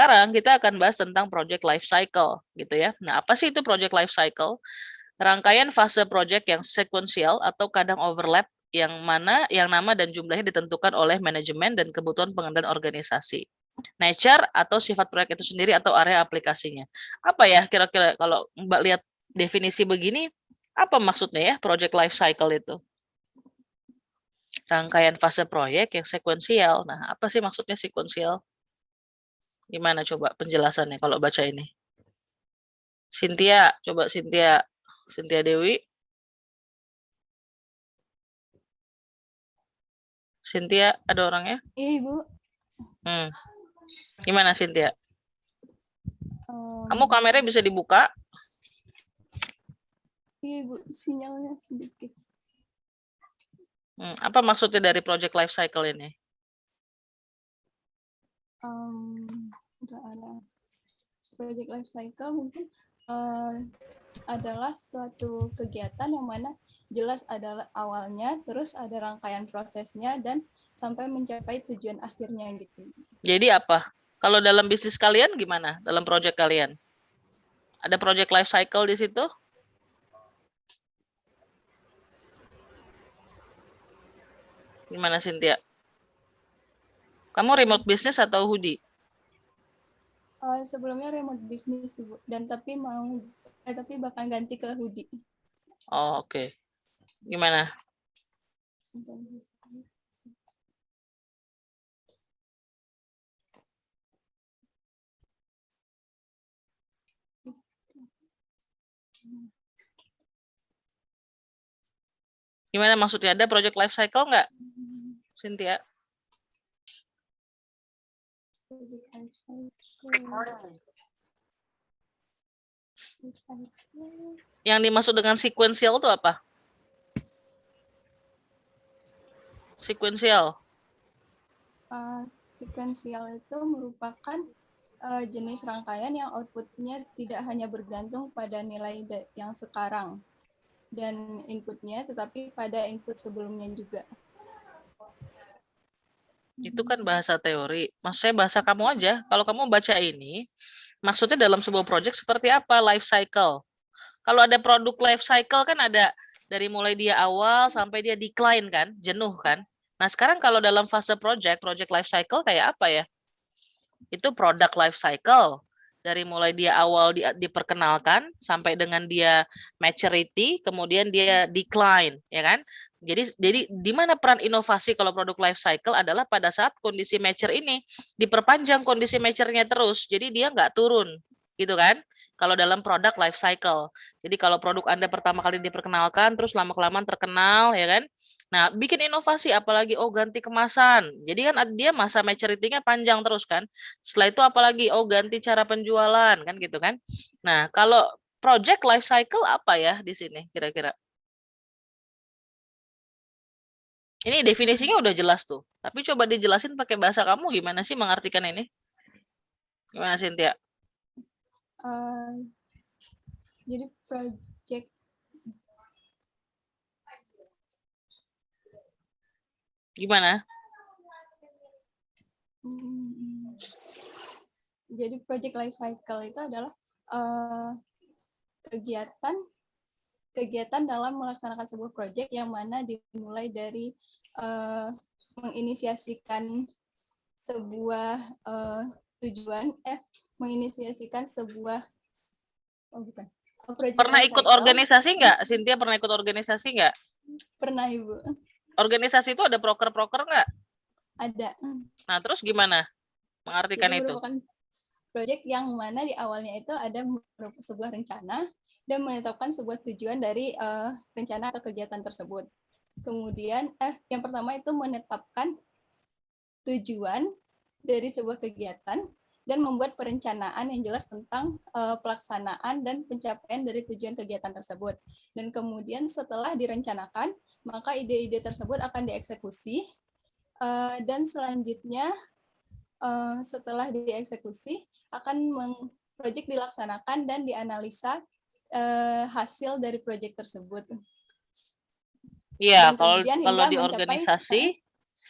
sekarang kita akan bahas tentang project life cycle gitu ya. Nah, apa sih itu project life cycle? Rangkaian fase project yang sekuensial atau kadang overlap yang mana yang nama dan jumlahnya ditentukan oleh manajemen dan kebutuhan pengendalian organisasi. Nature atau sifat proyek itu sendiri atau area aplikasinya. Apa ya kira-kira kalau Mbak lihat definisi begini, apa maksudnya ya project life cycle itu? Rangkaian fase proyek yang sekuensial. Nah, apa sih maksudnya sekuensial? Gimana coba penjelasannya kalau baca ini? Cynthia, coba Cynthia. Cynthia Dewi. Cynthia, ada orangnya? Iya, Ibu. Gimana Cynthia? Kamu kameranya bisa dibuka? Iya, Ibu, sinyalnya sedikit. Apa maksudnya dari project life cycle ini? Enggak ada. Project life cycle mungkin adalah suatu kegiatan yang mana jelas adalah awalnya, terus ada rangkaian prosesnya, dan sampai mencapai tujuan akhirnya gitu. Jadi apa? Kalau dalam bisnis kalian gimana? Dalam project kalian? Ada project life cycle di situ? Gimana Cynthia? Kamu remote business atau hoodie? Sebelumnya remote business, Ibu, dan tapi bakal ganti ke hoodie. Oh, oke. Gimana? Gimana maksudnya? Ada project life cycle nggak, Cynthia? Project life cycle. Yang dimaksud dengan sequential itu apa? Sequential. Sequential itu merupakan jenis rangkaian yang outputnya tidak hanya bergantung pada nilai yang sekarang dan inputnya, tetapi pada input sebelumnya juga. Itu kan bahasa teori. Maksudnya bahasa kamu aja. Kalau kamu baca ini, maksudnya dalam sebuah project seperti apa life cycle? Kalau ada produk life cycle kan ada dari mulai dia awal sampai dia decline kan, jenuh kan. Nah sekarang kalau dalam fase project life cycle kayak apa ya? Itu product life cycle. Dari mulai dia awal diperkenalkan sampai dengan dia maturity, kemudian dia decline, ya kan? Jadi di mana peran inovasi kalau produk life cycle adalah pada saat kondisi mature ini diperpanjang kondisi mature-nya terus. Jadi dia nggak turun, gitu kan? Kalau dalam produk life cycle. Jadi kalau produk Anda pertama kali diperkenalkan, terus lama-kelamaan terkenal, ya kan? Nah, bikin inovasi, apalagi, ganti kemasan. Jadi kan dia masa maturity-nya panjang terus kan. Setelah itu apalagi, ganti cara penjualan, kan gitu kan. Nah, kalau project life cycle apa ya di sini kira-kira? Ini definisinya udah jelas tuh. Tapi coba dijelasin pakai bahasa kamu gimana sih mengartikan ini? Gimana Cynthia? Jadi project Gimana? Jadi project life cycle itu adalah kegiatan dalam melaksanakan sebuah project yang mana dimulai dari menginisiasikan sebuah tujuan, menginisiasikan sebuah Pernah ikut organisasi nggak? Cynthia pernah ikut organisasi nggak? Pernah, Ibu. Organisasi itu ada proker-proker nggak? Ada. Nah, terus gimana mengartikan Jadi itu? merupakan proyek yang mana di awalnya itu ada sebuah rencana dan menetapkan sebuah tujuan dari rencana atau kegiatan tersebut. Kemudian, yang pertama itu menetapkan tujuan dari sebuah kegiatan dan membuat perencanaan yang jelas tentang pelaksanaan dan pencapaian dari tujuan kegiatan tersebut. Dan kemudian setelah direncanakan, maka ide-ide tersebut akan dieksekusi, dan selanjutnya setelah dieksekusi akan proyek dilaksanakan dan dianalisa hasil dari proyek tersebut. Iya, Dan kemudian kalau hingga di mencapai organisasi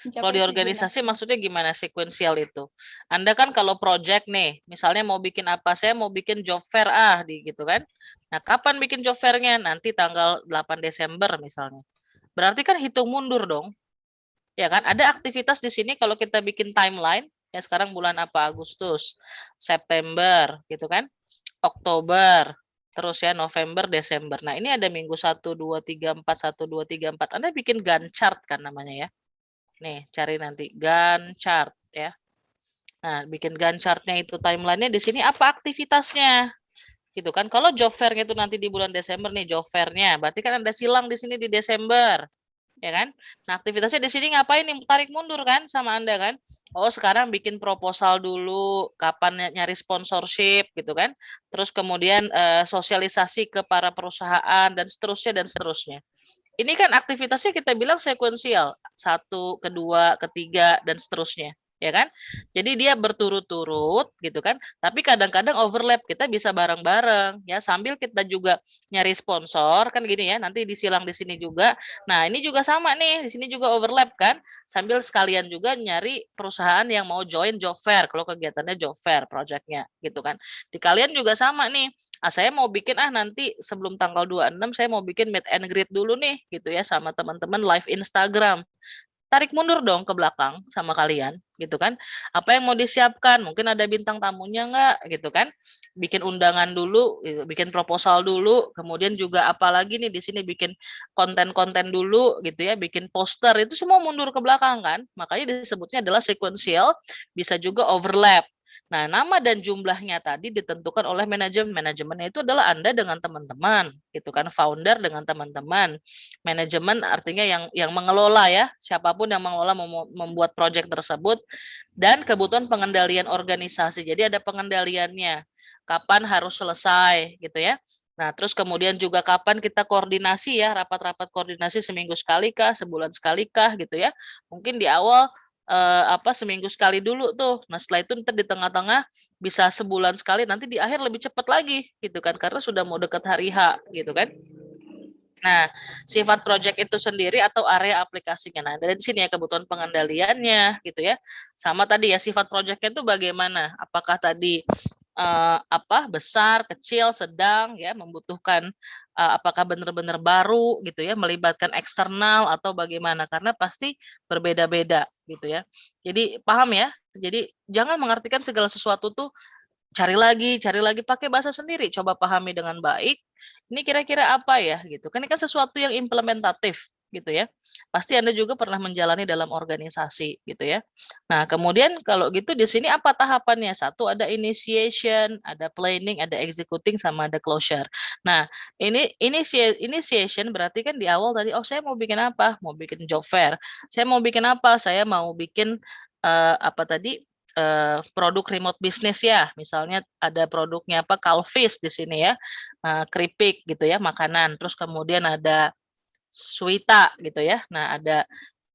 Kalau di mencapai tujuan organisasi akhir. maksudnya gimana sekuensial itu? Anda kan kalau project nih, misalnya mau bikin apa? Saya mau bikin job fair gitu kan. Nah, kapan bikin job fair-nya? Nanti tanggal 8 Desember misalnya. Berarti kan hitung mundur dong. Ya kan? Ada aktivitas di sini kalau kita bikin timeline, ya sekarang bulan apa? Agustus, September, gitu kan? Oktober, terus ya November, Desember. Nah, ini ada minggu 1, 2, 3, 4, 1, 2, 3, 4. Anda bikin Gantt chart kan namanya ya. Nih, cari nanti Gantt chart ya. Nah, bikin Gantt chart-nya itu timeline-nya di sini apa aktivitasnya? Gitu kan. Kalau job fair-nya itu nanti di bulan Desember nih job fair-nya, berarti kan ada silang di sini di Desember. Ya kan? Nah, aktivitasnya di sini ngapain nih? Tarik mundur kan sama Anda kan? Oh, sekarang bikin proposal dulu, kapan nyari sponsorship gitu kan. Terus kemudian sosialisasi ke para perusahaan dan seterusnya dan seterusnya. Ini kan aktivitasnya kita bilang sekuensial, 1, kedua, ketiga, dan seterusnya, ya kan? Jadi dia berturut-turut gitu kan, tapi kadang-kadang overlap, kita bisa bareng-bareng ya, sambil kita juga nyari sponsor kan gini ya, nanti disilang di sini juga. Nah, ini juga sama nih, di sini juga overlap kan, sambil sekalian juga nyari perusahaan yang mau join job fair, kalau kegiatannya job fair project-nya gitu kan. Di kalian juga sama nih, saya mau bikin nanti sebelum tanggal 26 saya mau bikin meet and greet dulu nih gitu ya sama teman-teman live Instagram. Tarik mundur dong ke belakang sama kalian gitu kan. Apa yang mau disiapkan? Mungkin ada bintang tamunya nggak gitu kan. Bikin undangan dulu, gitu, bikin proposal dulu, kemudian juga apalagi nih di sini bikin konten-konten dulu gitu ya, bikin poster itu semua mundur ke belakang kan. Makanya disebutnya adalah sequential, bisa juga overlap. Nah, nama dan jumlahnya tadi ditentukan oleh manajemen. Manajemennya itu adalah Anda dengan teman-teman, gitu kan, founder dengan teman-teman. Manajemen artinya yang mengelola ya, siapapun yang mengelola membuat proyek tersebut dan kebutuhan pengendalian organisasi. Jadi ada pengendaliannya. Kapan harus selesai, gitu ya. Nah, terus kemudian juga kapan kita koordinasi ya, rapat-rapat koordinasi seminggu sekali kah, sebulan sekali kah, gitu ya. Mungkin di awal seminggu sekali dulu tuh. Nah, setelah itu ntar di tengah-tengah bisa sebulan sekali, nanti di akhir lebih cepat lagi gitu kan karena sudah mau dekat hari H gitu kan. Nah, sifat project itu sendiri atau area aplikasinya. Nah, dari sini ya kebutuhan pengendaliannya gitu ya. Sama tadi ya sifat projectnya itu bagaimana? Apakah tadi besar, kecil, sedang ya, membutuhkan apakah benar-benar baru gitu ya, melibatkan eksternal atau bagaimana? Karena pasti berbeda-beda gitu ya. Jadi paham ya? Jadi jangan mengartikan segala sesuatu tuh cari lagi pakai bahasa sendiri, coba pahami dengan baik. Ini kira-kira apa ya gitu. Kan ini kan sesuatu yang implementatif gitu ya. Pasti Anda juga pernah menjalani dalam organisasi gitu ya. Nah, kemudian kalau gitu di sini apa tahapannya? Satu ada initiation, ada planning, ada executing sama ada closure. Nah, ini initiation berarti kan di awal tadi saya mau bikin apa? Mau bikin job fair. Saya mau bikin apa? Saya mau bikin produk remote business ya, misalnya ada produknya Calvis di sini ya, keripik gitu ya, makanan. Terus kemudian ada Suita gitu ya. Nah, ada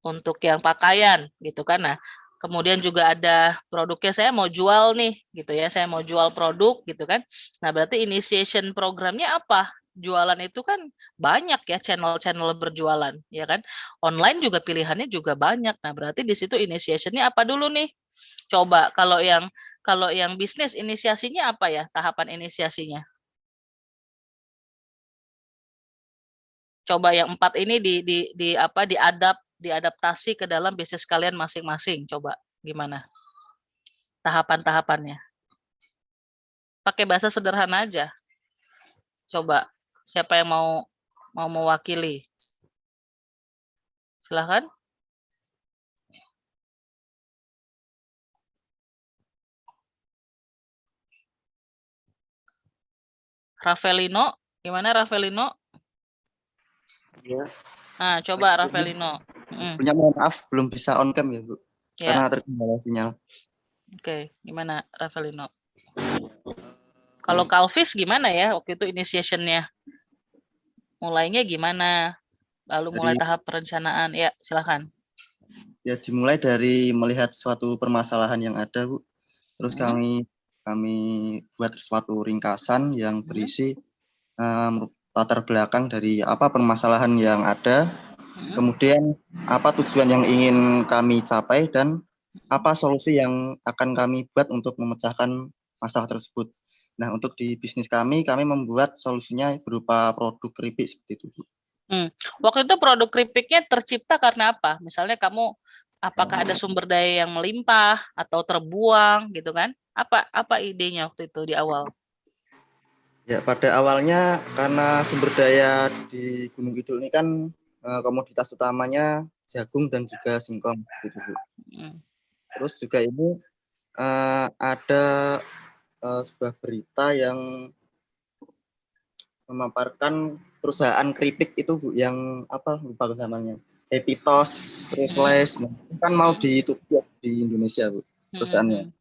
untuk yang pakaian gitu kan. Nah, kemudian juga ada produknya saya mau jual nih gitu ya. Saya mau jual produk gitu kan. Nah, berarti initiation programnya apa? Jualan itu kan banyak ya channel-channel berjualan ya kan. Online juga pilihannya juga banyak. Nah, berarti di situ initiation-nya apa dulu nih? Coba kalau yang bisnis inisiasinya apa ya? Tahapan inisiasinya. Coba yang 4 ini diadaptasi ke dalam bisnis kalian masing-masing. Coba gimana? Tahapan-tahapannya. Pakai bahasa sederhana aja. Coba siapa yang mau mewakili? Silahkan. Ravelino, gimana Ravelino? Ya, Nah, coba Ravelino. sebenarnya mohon maaf belum bisa on cam ya, Bu. Ya. Karena terkendala sinyal. Oke, gimana Ravelino? Kalau Calvis gimana ya waktu itu initiation-nya? Mulainya gimana? Lalu mulai tahap perencanaan. Ya, silakan. Ya, dimulai dari melihat suatu permasalahan yang ada, Bu. Terus kami buat suatu ringkasan yang berisi latar belakang dari apa permasalahan yang ada. Kemudian apa tujuan yang ingin kami capai dan apa solusi yang akan kami buat untuk memecahkan masalah tersebut. Nah, untuk di bisnis kami membuat solusinya berupa produk keripik seperti itu, Bu. Waktu itu produk keripiknya tercipta karena apa? Misalnya kamu apakah ada sumber daya yang melimpah atau terbuang gitu kan? Apa idenya waktu itu di awal? Ya, pada awalnya karena sumber daya di Gunung Kidul ini kan komoditas utamanya jagung dan juga singkong gitu, Bu. Terus juga ini ada sebuah berita yang memaparkan perusahaan keripik itu, Bu, yang apa lupa namanya, Epitos, terus Les, kan mau ditutup di Indonesia, Bu, perusahaannya.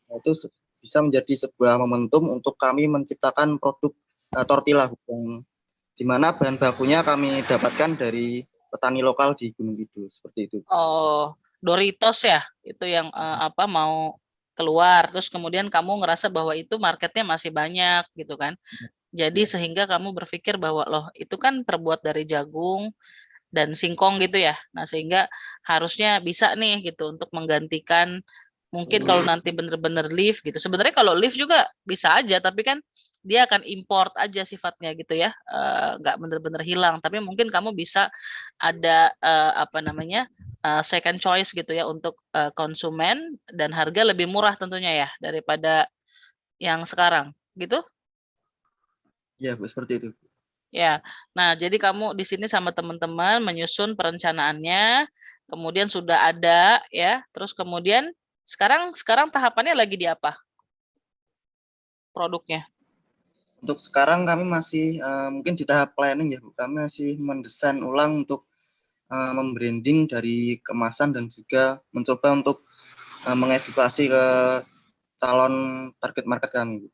Nah, itu bisa menjadi sebuah momentum untuk kami menciptakan produk tortilla, Bu, yang di mana bahan bakunya kami dapatkan dari petani lokal di Gunung Kidul, seperti itu. Oh, Doritos ya, itu yang mau keluar, terus kemudian kamu ngerasa bahwa itu marketnya masih banyak gitu kan. Jadi sehingga kamu berpikir bahwa loh itu kan terbuat dari jagung dan singkong gitu ya. Nah, sehingga harusnya bisa nih gitu untuk menggantikan mungkin kalau nanti bener-bener lift gitu. Sebenarnya kalau lift juga bisa aja, tapi kan dia akan import aja sifatnya gitu ya. Nggak bener-bener hilang, tapi mungkin kamu bisa ada second choice gitu ya untuk konsumen dan harga lebih murah tentunya ya daripada yang sekarang gitu. Ya, Bu, seperti itu. Ya, nah jadi kamu di sini sama teman-teman menyusun perencanaannya, kemudian sudah ada ya, terus kemudian sekarang tahapannya lagi di apa? Produknya. Untuk sekarang kami masih mungkin di tahap planning ya, Bu. Kami masih mendesain ulang untuk membranding dari kemasan dan juga mencoba untuk mengedukasi ke calon target market kami, Bu.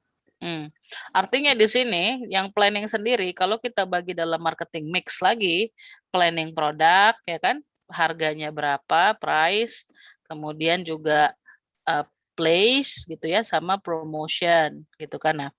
Artinya di sini yang planning sendiri kalau kita bagi dalam marketing mix lagi, planning produk ya kan, harganya berapa, price, kemudian juga place gitu ya sama promotion gitu kan. Nah,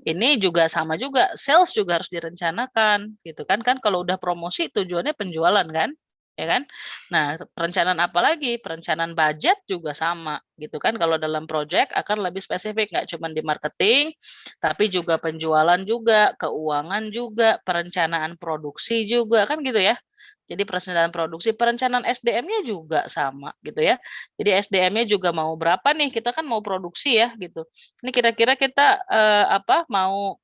ini juga sama juga, sales juga harus direncanakan gitu kan. Kan kalau udah promosi tujuannya penjualan kan? Ya kan? Nah, perencanaan apa lagi? Perencanaan budget juga sama gitu kan. Kalau dalam project akan lebih spesifik, nggak cuma di marketing, tapi juga penjualan juga, keuangan juga, perencanaan produksi juga kan gitu ya. Jadi perencanaan produksi, perencanaan SDM-nya juga sama gitu ya. Jadi SDM-nya juga mau berapa nih? Kita kan mau produksi ya gitu. Ini kira-kira kita mau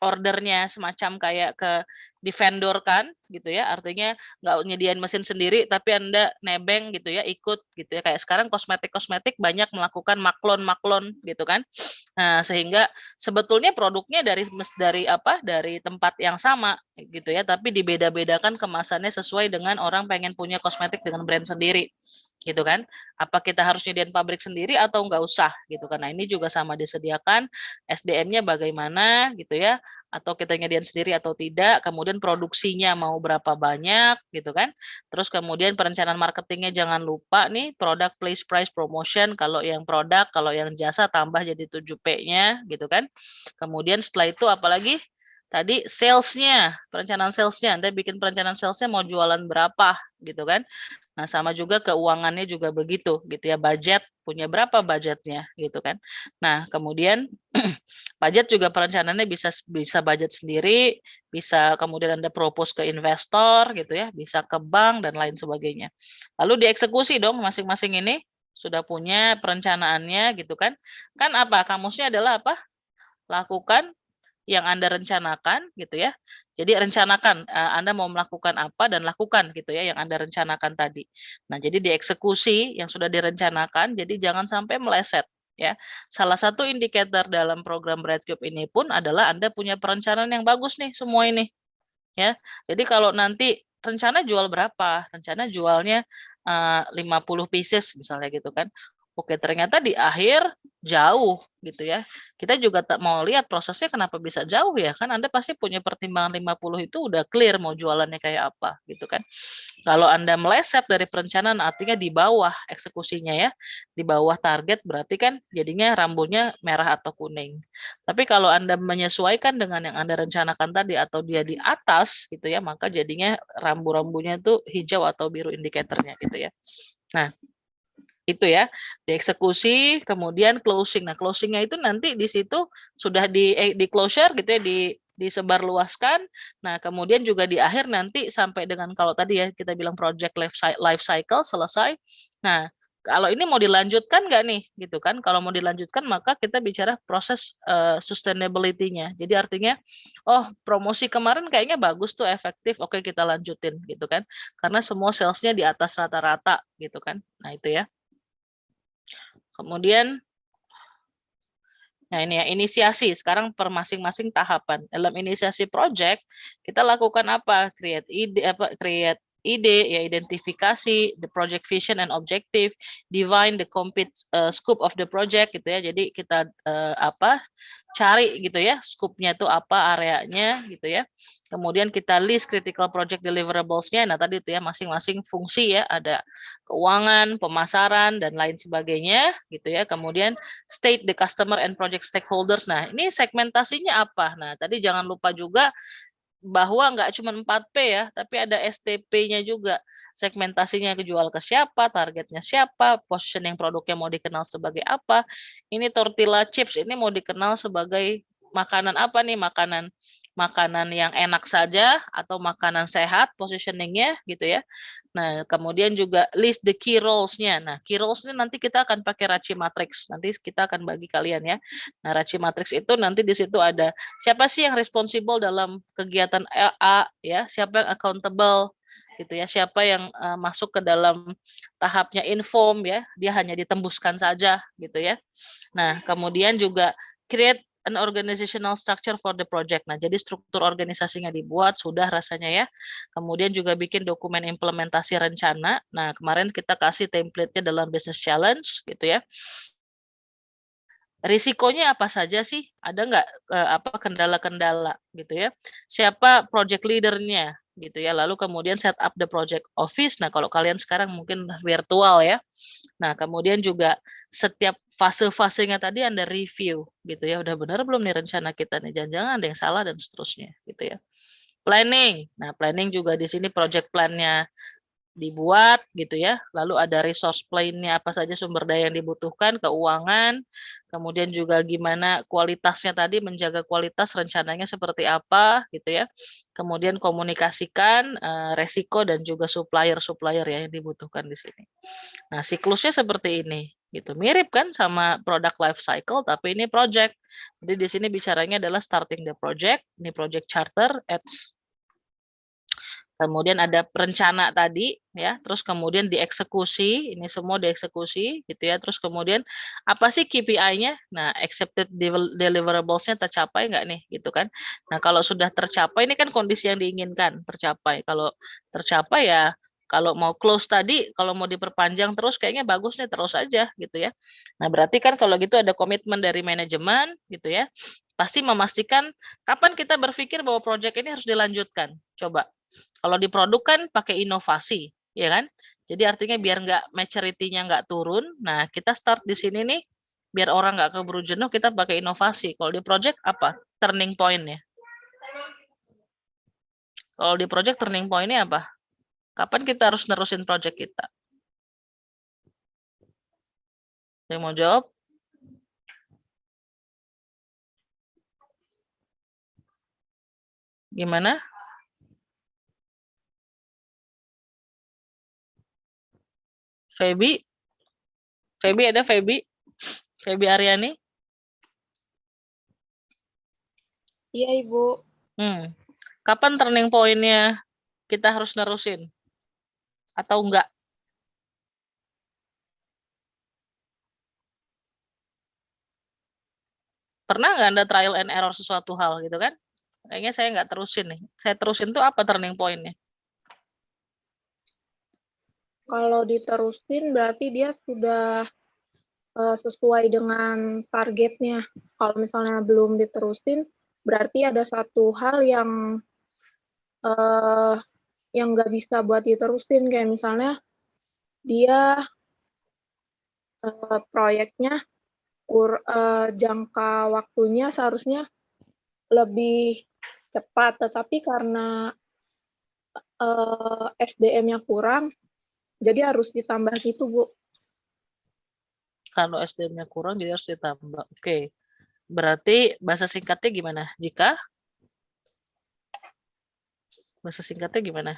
ordernya semacam kayak ke di-vendor-kan gitu ya, artinya nggak nyediain mesin sendiri tapi Anda nebeng gitu ya, ikut gitu ya. Kayak sekarang kosmetik-kosmetik banyak melakukan maklon-maklon gitu kan. Nah, sehingga sebetulnya produknya dari tempat yang sama gitu ya, tapi dibeda-bedakan kemasannya sesuai dengan orang pengen punya kosmetik dengan brand sendiri gitu kan. Apa kita harus nyediain pabrik sendiri atau nggak usah gitu kan. Nah, ini juga sama disediakan SDM-nya bagaimana gitu ya, atau kita nyediain sendiri atau tidak, kemudian produksinya mau berapa banyak gitu kan. Terus kemudian perencanaan marketingnya jangan lupa nih, product, place, price, promotion, kalau yang produk, kalau yang jasa tambah jadi 7P-nya gitu kan. Kemudian setelah itu apalagi? Tadi sales-nya, perencanaan sales-nya, Anda bikin perencanaan sales-nya mau jualan berapa gitu kan. Nah, sama juga keuangannya juga begitu gitu ya, budget, punya berapa budgetnya gitu kan. Nah, kemudian budget juga perencanaannya bisa budget sendiri, bisa kemudian Anda propose ke investor gitu ya, bisa ke bank dan lain sebagainya. Lalu dieksekusi dong masing-masing ini sudah punya perencanaannya gitu kan. Kan apa? Kamusnya adalah apa? Lakukan yang Anda rencanakan gitu ya. Jadi rencanakan Anda mau melakukan apa dan lakukan gitu ya yang Anda rencanakan tadi. Nah, jadi dieksekusi yang sudah direncanakan, jadi jangan sampai meleset ya. Salah satu indikator dalam program Breadcube ini pun adalah Anda punya perencanaan yang bagus nih semua ini ya. Jadi kalau nanti rencana jual berapa? Rencana jualnya 50 pieces misalnya gitu kan. Oke, ternyata di akhir jauh gitu ya. Kita juga tak mau lihat prosesnya kenapa bisa jauh ya. Kan Anda pasti punya pertimbangan 50 itu udah clear mau jualannya kayak apa gitu kan. Kalau Anda meleset dari perencanaan artinya di bawah eksekusinya ya. Di bawah target berarti kan jadinya rambunya merah atau kuning. Tapi kalau Anda menyesuaikan dengan yang Anda rencanakan tadi atau dia di atas gitu ya, maka jadinya rambu-rambunya itu hijau atau biru indikatornya gitu ya. Nah, itu ya, dieksekusi, kemudian closing. Nah, closingnya itu nanti di situ sudah di closure gitu ya, disebarluaskan. Nah, kemudian juga di akhir nanti sampai dengan kalau tadi ya kita bilang project life cycle selesai. Nah, kalau ini mau dilanjutkan nggak nih, gitu kan? Kalau mau dilanjutkan maka kita bicara proses sustainability-nya. Jadi artinya, oh promosi kemarin kayaknya bagus tuh, efektif, oke kita lanjutin, gitu kan? Karena semua salesnya di atas rata-rata, gitu kan? Nah itu ya. Kemudian, nah ini ya, inisiasi. Sekarang per masing-masing tahapan. Dalam inisiasi project, kita lakukan apa? Create ide, ya identifikasi, the project vision and objective, define the complete scope of the project, gitu ya. Jadi kita cari gitu ya, scope-nya itu apa, areanya gitu ya. Kemudian kita list critical project deliverables-nya. Nah, tadi itu ya masing-masing fungsi ya, ada keuangan, pemasaran dan lain sebagainya gitu ya. Kemudian state the customer and project stakeholders. Nah, ini segmentasinya apa? Nah, tadi jangan lupa juga bahwa nggak cuma 4P ya, tapi ada STP-nya juga. Segmentasinya kejual ke siapa, targetnya siapa, positioning produknya mau dikenal sebagai apa. Ini tortilla chips ini mau dikenal sebagai makanan apa nih? Makanan yang enak saja atau makanan sehat positioningnya gitu ya. Nah, kemudian juga list the key roles-nya. Nah, key roles ini nanti kita akan pakai Raci Matrix. Nanti kita akan bagi kalian ya. Nah, Raci Matrix itu nanti di situ ada siapa sih yang responsible dalam kegiatan A ya, siapa yang accountable gitu ya, siapa yang masuk ke dalam tahapnya inform ya, dia hanya ditembuskan saja gitu ya. Nah, kemudian juga create an organizational structure for the project. Nah, jadi struktur organisasinya dibuat, sudah rasanya ya. Kemudian juga bikin dokumen implementasi rencana. Nah, kemarin kita kasih template-nya dalam business challenge gitu ya. Risikonya apa saja sih? Ada nggak kendala-kendala gitu ya? Siapa project leader-nya gitu ya? Lalu kemudian set up the project office. Nah, kalau kalian sekarang mungkin virtual ya. Nah, kemudian juga setiap fase-fasenya tadi Anda review gitu ya. Udah benar belum nih rencana kita nih? Jangan-jangan ada yang salah dan seterusnya gitu ya. Planning. Nah, planning juga di sini project plan-nya dibuat gitu ya. Lalu ada resource plan-nya apa saja sumber daya yang dibutuhkan, keuangan, kemudian juga gimana kualitasnya tadi, menjaga kualitas rencananya seperti apa gitu ya. Kemudian komunikasikan resiko dan juga supplier-supplier ya yang dibutuhkan di sini. Nah, siklusnya seperti ini gitu. Mirip kan sama product life cycle tapi ini project. Jadi di sini bicaranya adalah starting the project, ini project charter, kemudian ada perencana tadi ya, terus kemudian dieksekusi, ini semua dieksekusi gitu ya, terus kemudian apa sih KPI-nya? Nah, accepted deliverables-nya tercapai nggak nih gitu kan. Nah, kalau sudah tercapai ini kan kondisi yang diinginkan tercapai. Kalau tercapai ya kalau mau close tadi, kalau mau diperpanjang terus kayaknya bagus nih terus aja gitu ya. Nah, berarti kan kalau gitu ada komitmen dari manajemen gitu ya. Pasti memastikan kapan kita berpikir bahwa proyek ini harus dilanjutkan. Coba kalau di produk kan pakai inovasi, ya kan? Jadi artinya biar nggak maturity-nya nggak turun. Nah, kita start di sini nih, biar orang nggak keburu jenuh, kita pakai inovasi. Kalau di project apa? Turning point-nya. Kalau di project turning point-nya apa? Kapan kita harus nerusin project kita? Yang mau jawab? Gimana? Feby? Feby ada Feby? Feby Aryani? Iya, Ibu. Kapan turning point-nya kita harus nerusin? Atau enggak? Pernah nggak Anda trial and error sesuatu hal gitu kan? Kayaknya saya nggak terusin nih. Saya terusin tuh apa turning point-nya? Kalau diterusin berarti dia sudah sesuai dengan targetnya. Kalau misalnya belum diterusin, berarti ada satu hal yang nggak bisa buat diterusin, kayak misalnya dia proyeknya jangka waktunya seharusnya lebih cepat, tetapi karena SDM-nya kurang, jadi harus ditambah gitu, Bu. Kalau SDM-nya kurang jadi harus ditambah. Oke. Berarti bahasa singkatnya gimana? Jika bahasa singkatnya gimana?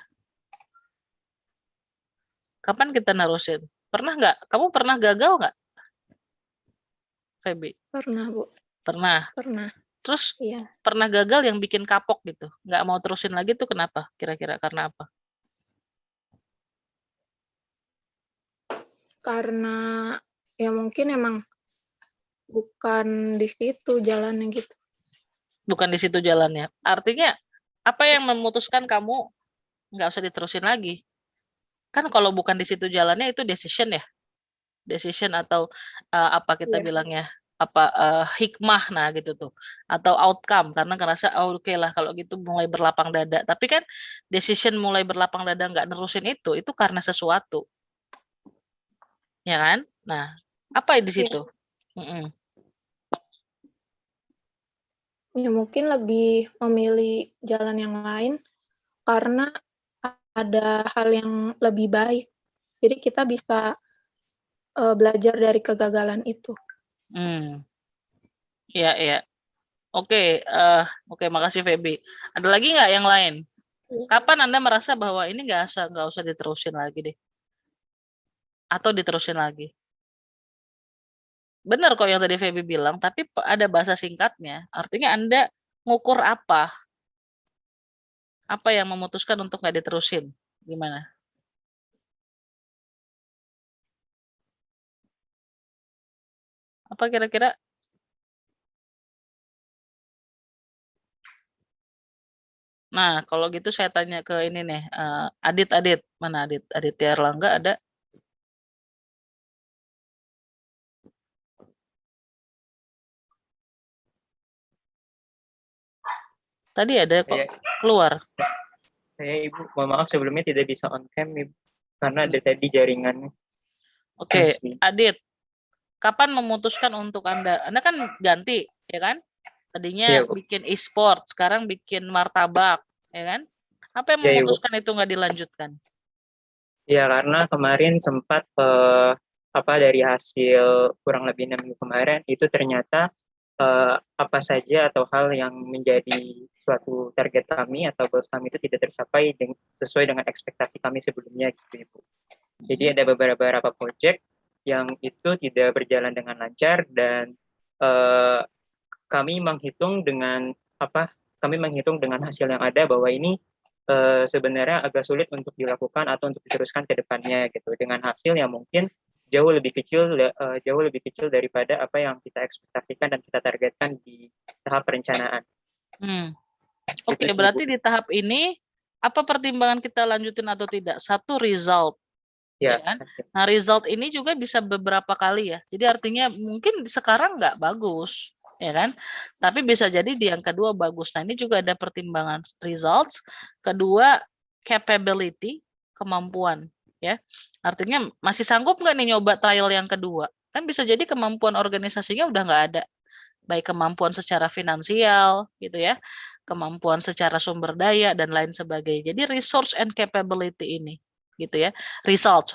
Kapan kita narusin? Pernah nggak? Kamu pernah gagal nggak, Feby? Pernah, Bu. Pernah. Pernah. Terus Iya. pernah gagal yang bikin kapok gitu? Nggak mau terusin lagi tuh kenapa? Kira-kira karena apa? Karena ya mungkin emang bukan di situ jalannya gitu. Bukan di situ jalannya. Artinya apa yang memutuskan kamu nggak usah diterusin lagi? Kan kalau bukan di situ jalannya itu decision ya, decision atau apa kita Iya. bilangnya, apa hikmah, nah gitu tuh, atau outcome karena ngerasa oh, oke lah kalau gitu mulai berlapang dada. Tapi kan decision mulai berlapang dada nggak nerusin itu karena sesuatu, ya kan? Nah, apa di situ? Iya. Ya mungkin lebih memilih jalan yang lain karena ada hal yang lebih baik. Jadi kita bisa belajar dari kegagalan itu. Iya, iya. Oke, oke, makasih Feby. Ada lagi nggak yang lain? Kapan Anda merasa bahwa ini nggak usah diterusin lagi deh? Atau diterusin lagi? Benar kok yang tadi Feby bilang, tapi ada bahasa singkatnya. Artinya Anda ngukur apa? Apa yang memutuskan untuk nggak diterusin? Gimana? Apa kira-kira? Nah, kalau gitu saya tanya ke ini nih, Adit, mana Adit? Aditya Erlangga ada? Tadi ada kok keluar. Saya Ibu, mohon maaf sebelumnya tidak bisa on cam Ibu, karena ada tadi jaringannya. Oke, Adit, kapan memutuskan untuk Anda kan ganti, ya kan? Tadinya bikin e-sport, sekarang bikin martabak, ya kan? Apa yang memutuskan itu nggak dilanjutkan? Ya, karena kemarin sempat dari hasil kurang lebih 6 minggu kemarin itu ternyata apa saja atau hal yang menjadi suatu target kami atau goals kami itu tidak tercapai sesuai dengan ekspektasi kami sebelumnya gitu Ibu. Jadi ada beberapa project yang itu tidak berjalan dengan lancar dan kami menghitung dengan hasil yang ada bahwa ini sebenarnya agak sulit untuk dilakukan atau untuk diteruskan ke depannya gitu, dengan hasil yang mungkin jauh lebih kecil daripada apa yang kita ekspektasikan dan kita targetkan di tahap perencanaan. Oke, berarti di tahap ini apa pertimbangan kita lanjutin atau tidak? Satu, result. Ya kan? Nah, result ini juga bisa beberapa kali ya. Jadi artinya mungkin sekarang nggak bagus, ya kan? Tapi bisa jadi di yang kedua bagus. Nah, ini juga ada pertimbangan results. Kedua, capability, kemampuan, ya. Artinya masih sanggup nggak nih nyoba trial yang kedua? Kan bisa jadi kemampuan organisasinya udah nggak ada. Baik kemampuan secara finansial, gitu ya. Kemampuan secara sumber daya dan lain sebagainya. Jadi resource and capability ini gitu ya, result,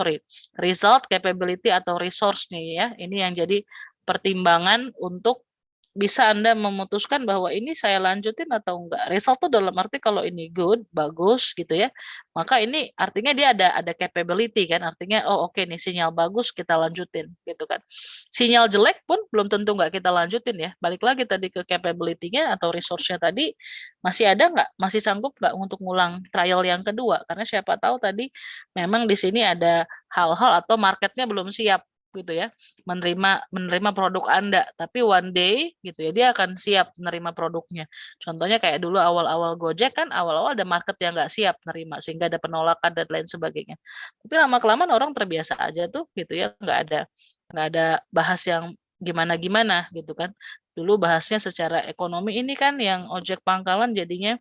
capability atau resource nih ya, ini yang jadi pertimbangan untuk bisa Anda memutuskan bahwa ini saya lanjutin atau enggak. Result itu dalam arti kalau ini good, bagus gitu ya, maka ini artinya dia ada capability kan, artinya oh oke nih sinyal bagus kita lanjutin gitu kan. Sinyal jelek pun belum tentu enggak kita lanjutin ya. Balik lagi tadi ke capability-nya atau resource-nya tadi, masih ada enggak, masih sanggup enggak untuk ngulang trial yang kedua, karena siapa tahu tadi memang di sini ada hal-hal atau marketnya belum siap gitu ya, menerima produk Anda, tapi one day gitu ya dia akan siap menerima produknya. Contohnya kayak dulu awal-awal Gojek kan awal-awal ada market yang nggak siap menerima sehingga ada penolakan dan lain sebagainya. Tapi lama-kelamaan orang terbiasa aja tuh gitu ya, nggak ada nggak ada bahas yang gimana-gimana gitu kan. Dulu bahasnya secara ekonomi, ini kan yang ojek pangkalan jadinya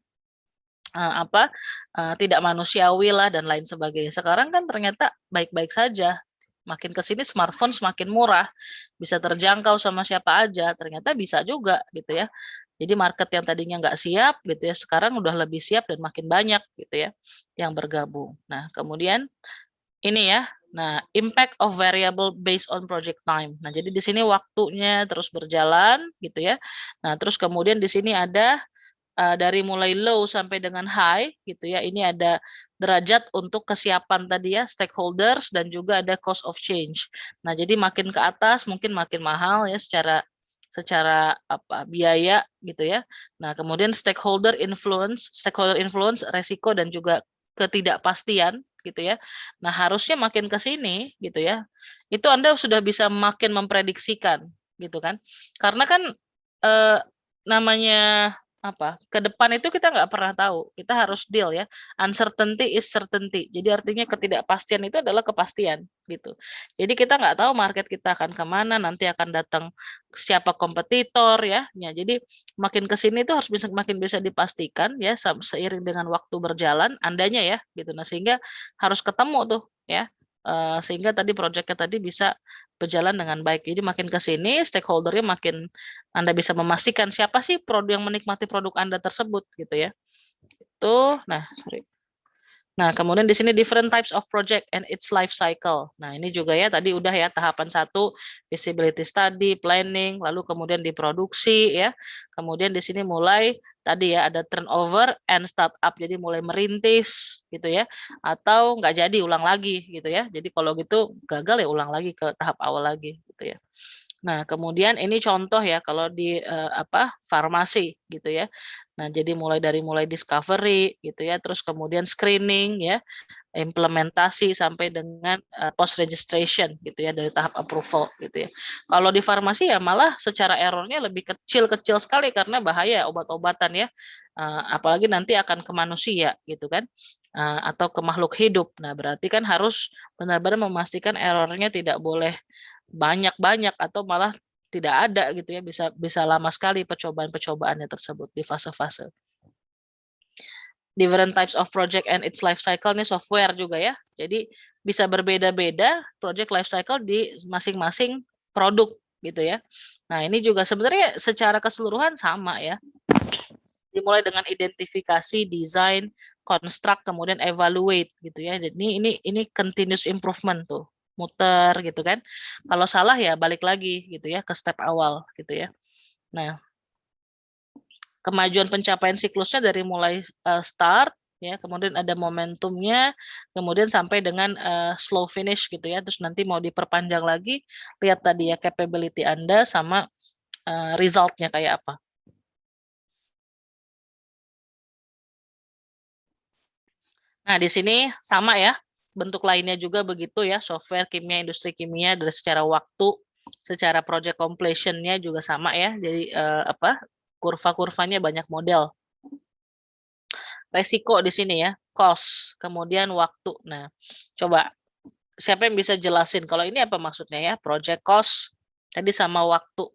tidak manusiawi lah dan lain sebagainya. Sekarang kan ternyata baik-baik saja. Makin ke sini smartphone semakin murah, bisa terjangkau sama siapa aja. Ternyata bisa juga gitu ya. Jadi market yang tadinya nggak siap gitu ya, sekarang udah lebih siap dan makin banyak gitu ya yang bergabung. Nah, kemudian ini ya. Nah, impact of variable based on project time. Nah, jadi di sini waktunya terus berjalan gitu ya. Nah, terus kemudian di sini ada dari mulai low sampai dengan high gitu ya. Ini ada derajat untuk kesiapan tadi ya, stakeholders, dan juga ada cost of change. Nah, jadi makin ke atas mungkin makin mahal ya secara biaya gitu ya. Nah, kemudian stakeholder influence resiko dan juga ketidakpastian gitu ya. Nah, harusnya makin ke sini gitu ya. Itu Anda sudah bisa makin memprediksikan gitu kan. Karena kan namanya ke depan itu kita nggak pernah tahu, kita harus deal ya, uncertainty is certainty, jadi artinya ketidakpastian itu adalah kepastian gitu. Jadi kita nggak tahu market kita akan kemana, nanti akan datang siapa kompetitor ya, jadi makin kesini itu harus makin bisa dipastikan ya, seiring dengan waktu berjalan, andanya ya gitu. Nah, sehingga harus ketemu tuh ya, sehingga tadi proyeknya tadi bisa berjalan dengan baik. Jadi makin ke sini stakeholdernya makin Anda bisa memastikan siapa sih yang menikmati produk Anda tersebut gitu ya. Itu Nah, kemudian di sini different types of project and its life cycle. Nah, ini juga ya tadi udah ya tahapan 1 feasibility study, planning, lalu kemudian diproduksi ya. Kemudian di sini mulai tadi ya ada turnover and startup, jadi mulai merintis gitu ya, atau nggak jadi ulang lagi gitu ya. Jadi kalau gitu gagal ya ulang lagi ke tahap awal lagi gitu ya. Nah, kemudian ini contoh ya kalau di farmasi gitu ya. Nah, jadi mulai discovery gitu ya, terus kemudian screening ya, implementasi sampai dengan post registration gitu ya, dari tahap approval gitu ya. Kalau di farmasi ya malah secara errornya lebih kecil sekali karena bahaya obat-obatan ya. Apalagi nanti akan ke manusia gitu kan, atau ke makhluk hidup. Nah, berarti kan harus benar-benar memastikan errornya tidak boleh banyak-banyak atau malah tidak ada gitu ya, bisa lama sekali percobaan-percobaannya tersebut di fase-fase. Different types of project and its life cycle, ini software juga ya. Jadi bisa berbeda-beda project life cycle di masing-masing produk gitu ya. Nah, ini juga sebenarnya secara keseluruhan sama ya. Dimulai dengan identifikasi, desain, construct, kemudian evaluate gitu ya. Jadi ini continuous improvement tuh, muter gitu kan. Kalau salah ya balik lagi gitu ya ke step awal gitu ya. Nah, kemajuan pencapaian siklusnya dari mulai start ya, kemudian ada momentumnya, kemudian sampai dengan slow finish gitu ya. Terus nanti mau diperpanjang lagi, lihat tadi ya capability Anda sama resultnya kayak apa. Nah, di sini sama ya, bentuk lainnya juga begitu ya, software kimia, industri kimia, dari secara waktu, secara project completion-nya juga sama ya. Jadi kurva-kurvanya banyak model. Resiko di sini ya, cost, kemudian waktu. Nah, coba siapa yang bisa jelasin kalau ini apa maksudnya ya? Project cost tadi sama waktu.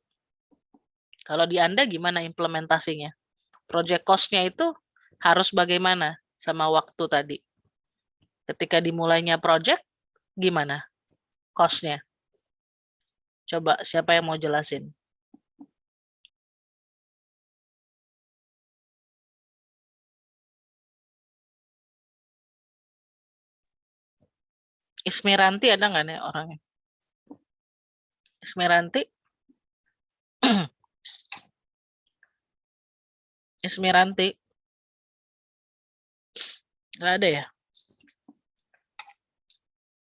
Kalau di Anda gimana implementasinya? Project cost-nya itu harus bagaimana sama waktu tadi? Ketika dimulainya project, gimana cost-nya? Coba siapa yang mau jelasin? Ismiranti ada nggak nih orangnya? Ismiranti? Ismiranti? Nggak ada ya?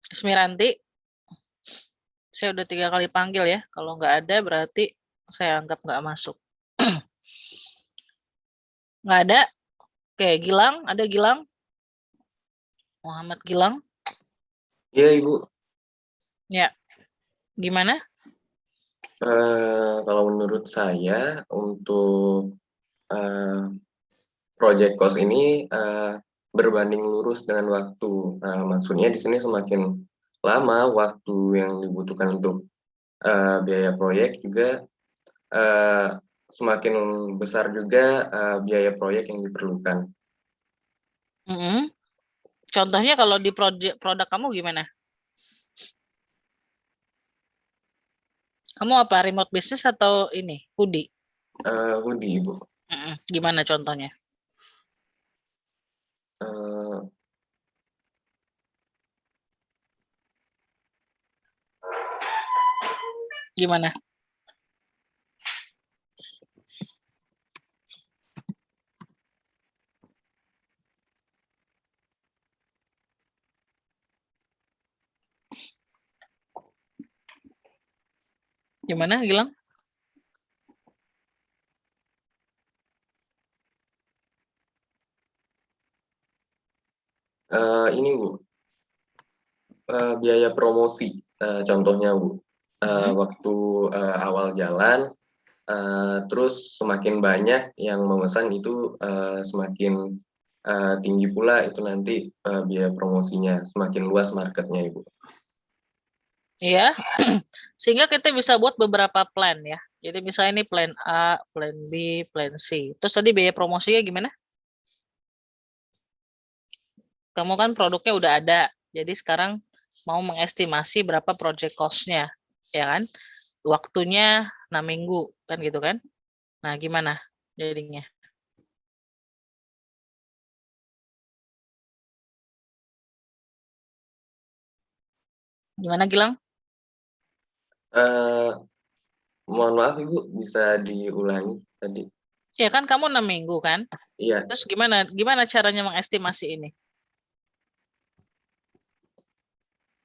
Ismiranti? Saya udah 3 kali panggil ya. Kalau nggak ada berarti saya anggap nggak masuk. Nggak ada? Oke, Gilang, ada Gilang? Muhammad Gilang? Iya, Ibu. Ya. Gimana? Kalau menurut saya untuk project cost ini berbanding lurus dengan waktu. Maksudnya di sini semakin lama waktu yang dibutuhkan untuk biaya proyek juga semakin besar juga biaya proyek yang diperlukan. Contohnya kalau di produk kamu gimana? Kamu apa, remote business atau ini, hoodie? Hoodie, Ibu. Gimana contohnya? Gimana? Gimana, Gilang? Ini Bu, biaya promosi, contohnya Bu, waktu awal jalan, terus semakin banyak yang memesan itu semakin tinggi pula itu nanti biaya promosinya, semakin luas marketnya Ibu. Iya, sehingga kita bisa buat beberapa plan ya. Jadi misalnya ini plan A, plan B, plan C. Terus tadi biaya promosinya gimana? Kamu kan produknya udah ada, jadi sekarang mau mengestimasi berapa project cost-nya, ya kan? Waktunya 6 minggu, kan gitu kan? Nah, gimana jadinya? Gimana, Gilang? Mohon maaf Ibu, bisa diulangi tadi? Ya kan kamu 6 minggu kan? Iya. Terus gimana caranya mengestimasi ini?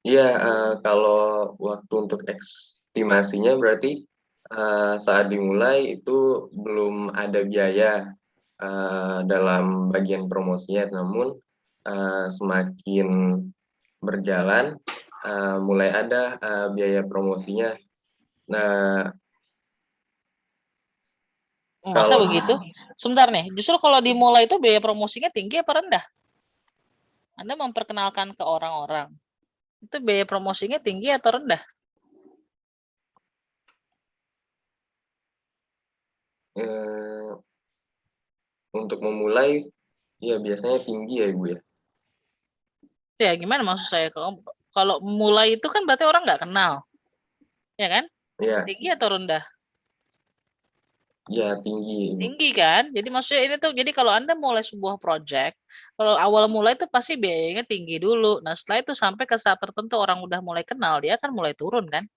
Iya, kalau waktu untuk estimasinya berarti saat dimulai itu belum ada biaya dalam bagian promosinya, namun semakin berjalan mulai ada biaya promosinya. Nah, Masa kalau begitu? Sebentar nih, justru kalau dimulai itu biaya promosinya tinggi apa rendah? Anda memperkenalkan ke orang-orang, itu biaya promosinya tinggi atau rendah? untuk memulai, ya biasanya tinggi ya Ibu ya. Ya gimana maksud saya? Kalau mulai itu kan berarti orang nggak kenal, ya kan? Iya. Tinggi atau rendah? Ya tinggi Ibu. Tinggi kan? Jadi maksudnya ini tuh, jadi kalau Anda mulai sebuah project, kalau awal mulai itu pasti biayanya tinggi dulu. Nah setelah itu sampai ke saat tertentu orang udah mulai kenal, dia kan mulai turun kan?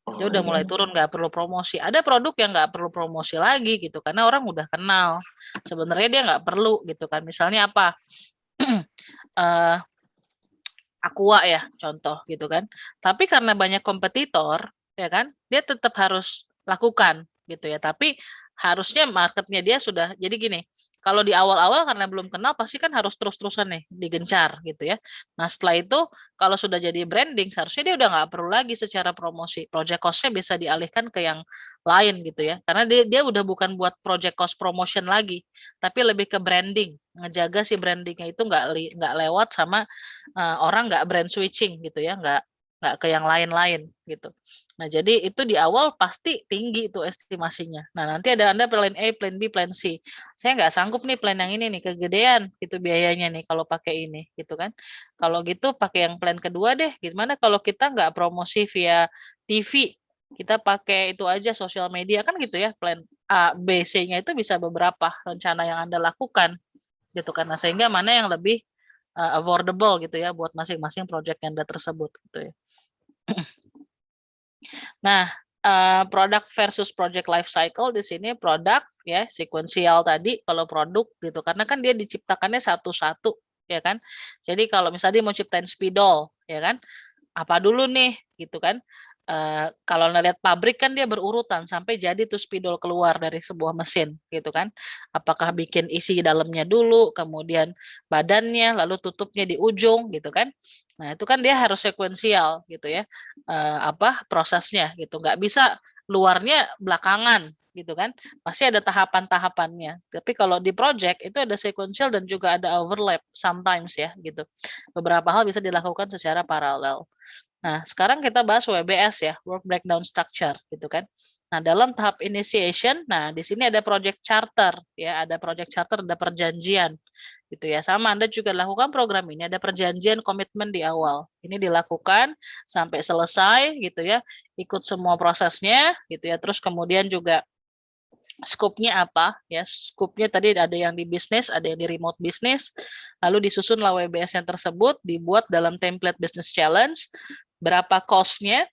Dia udah mulai turun, nggak perlu promosi. Ada produk yang nggak perlu promosi lagi gitu, karena orang udah kenal. Sebenarnya dia nggak perlu gitu kan. Misalnya apa? Aqua ya, contoh gitu kan. Tapi karena banyak kompetitor, ya kan, dia tetap harus lakukan gitu ya. Tapi harusnya marketnya dia sudah, jadi gini, kalau di awal-awal karena belum kenal pasti kan harus terus-terusan nih digencar gitu ya. Nah setelah itu kalau sudah jadi branding seharusnya dia udah nggak perlu lagi secara promosi. Project cost-nya bisa dialihkan ke yang lain gitu ya. Karena dia udah bukan buat project cost promotion lagi, tapi lebih ke branding, ngejaga si brandingnya itu nggak lewat sama orang nggak brand switching gitu ya, nggak ke yang lain-lain gitu. Nah jadi itu di awal pasti tinggi itu estimasinya. Nah nanti ada Anda plan A, plan B, plan C. Saya nggak sanggup nih plan yang ini nih, kegedean gitu biayanya nih kalau pakai ini gitu kan. Kalau gitu pakai yang plan kedua deh. Gimana kalau kita nggak promosi via TV, kita pakai itu aja sosial media kan gitu ya. Plan A, B, C-nya itu bisa beberapa rencana yang Anda lakukan gitu kan. Nah sehingga mana yang lebih affordable gitu ya buat masing-masing project Anda tersebut gitu ya. Nah, produk versus project life cycle di sini produk ya sekuensial tadi kalau produk gitu karena kan dia diciptakannya satu-satu ya kan. Jadi kalau misalnya dia mau ciptain spidol ya kan, apa dulu nih gitu kan. Kalau lihat pabrik kan dia berurutan sampai jadi tuh spidol keluar dari sebuah mesin gitu kan. Apakah bikin isi dalamnya dulu, kemudian badannya, lalu tutupnya di ujung gitu kan. Nah itu kan dia harus sekuensial gitu ya, prosesnya gitu. Nggak bisa luarnya belakangan gitu kan. Pasti ada tahapan-tahapannya. Tapi kalau di project itu ada sequential dan juga ada overlap sometimes ya gitu. Beberapa hal bisa dilakukan secara paralel. Nah, sekarang kita bahas WBS ya, Work Breakdown Structure gitu kan. Nah, dalam tahap initiation, nah di sini ada project charter ya, ada project charter, ada perjanjian gitu ya. Sama Anda juga lakukan program ini, ada perjanjian komitmen di awal. Ini dilakukan sampai selesai gitu ya, ikut semua prosesnya gitu ya. Terus kemudian juga scope-nya apa ya, scope-nya tadi ada yang di bisnis, ada yang di remote bisnis, lalu disusunlah WBS yang tersebut, dibuat dalam template business challenge, berapa cost-nya,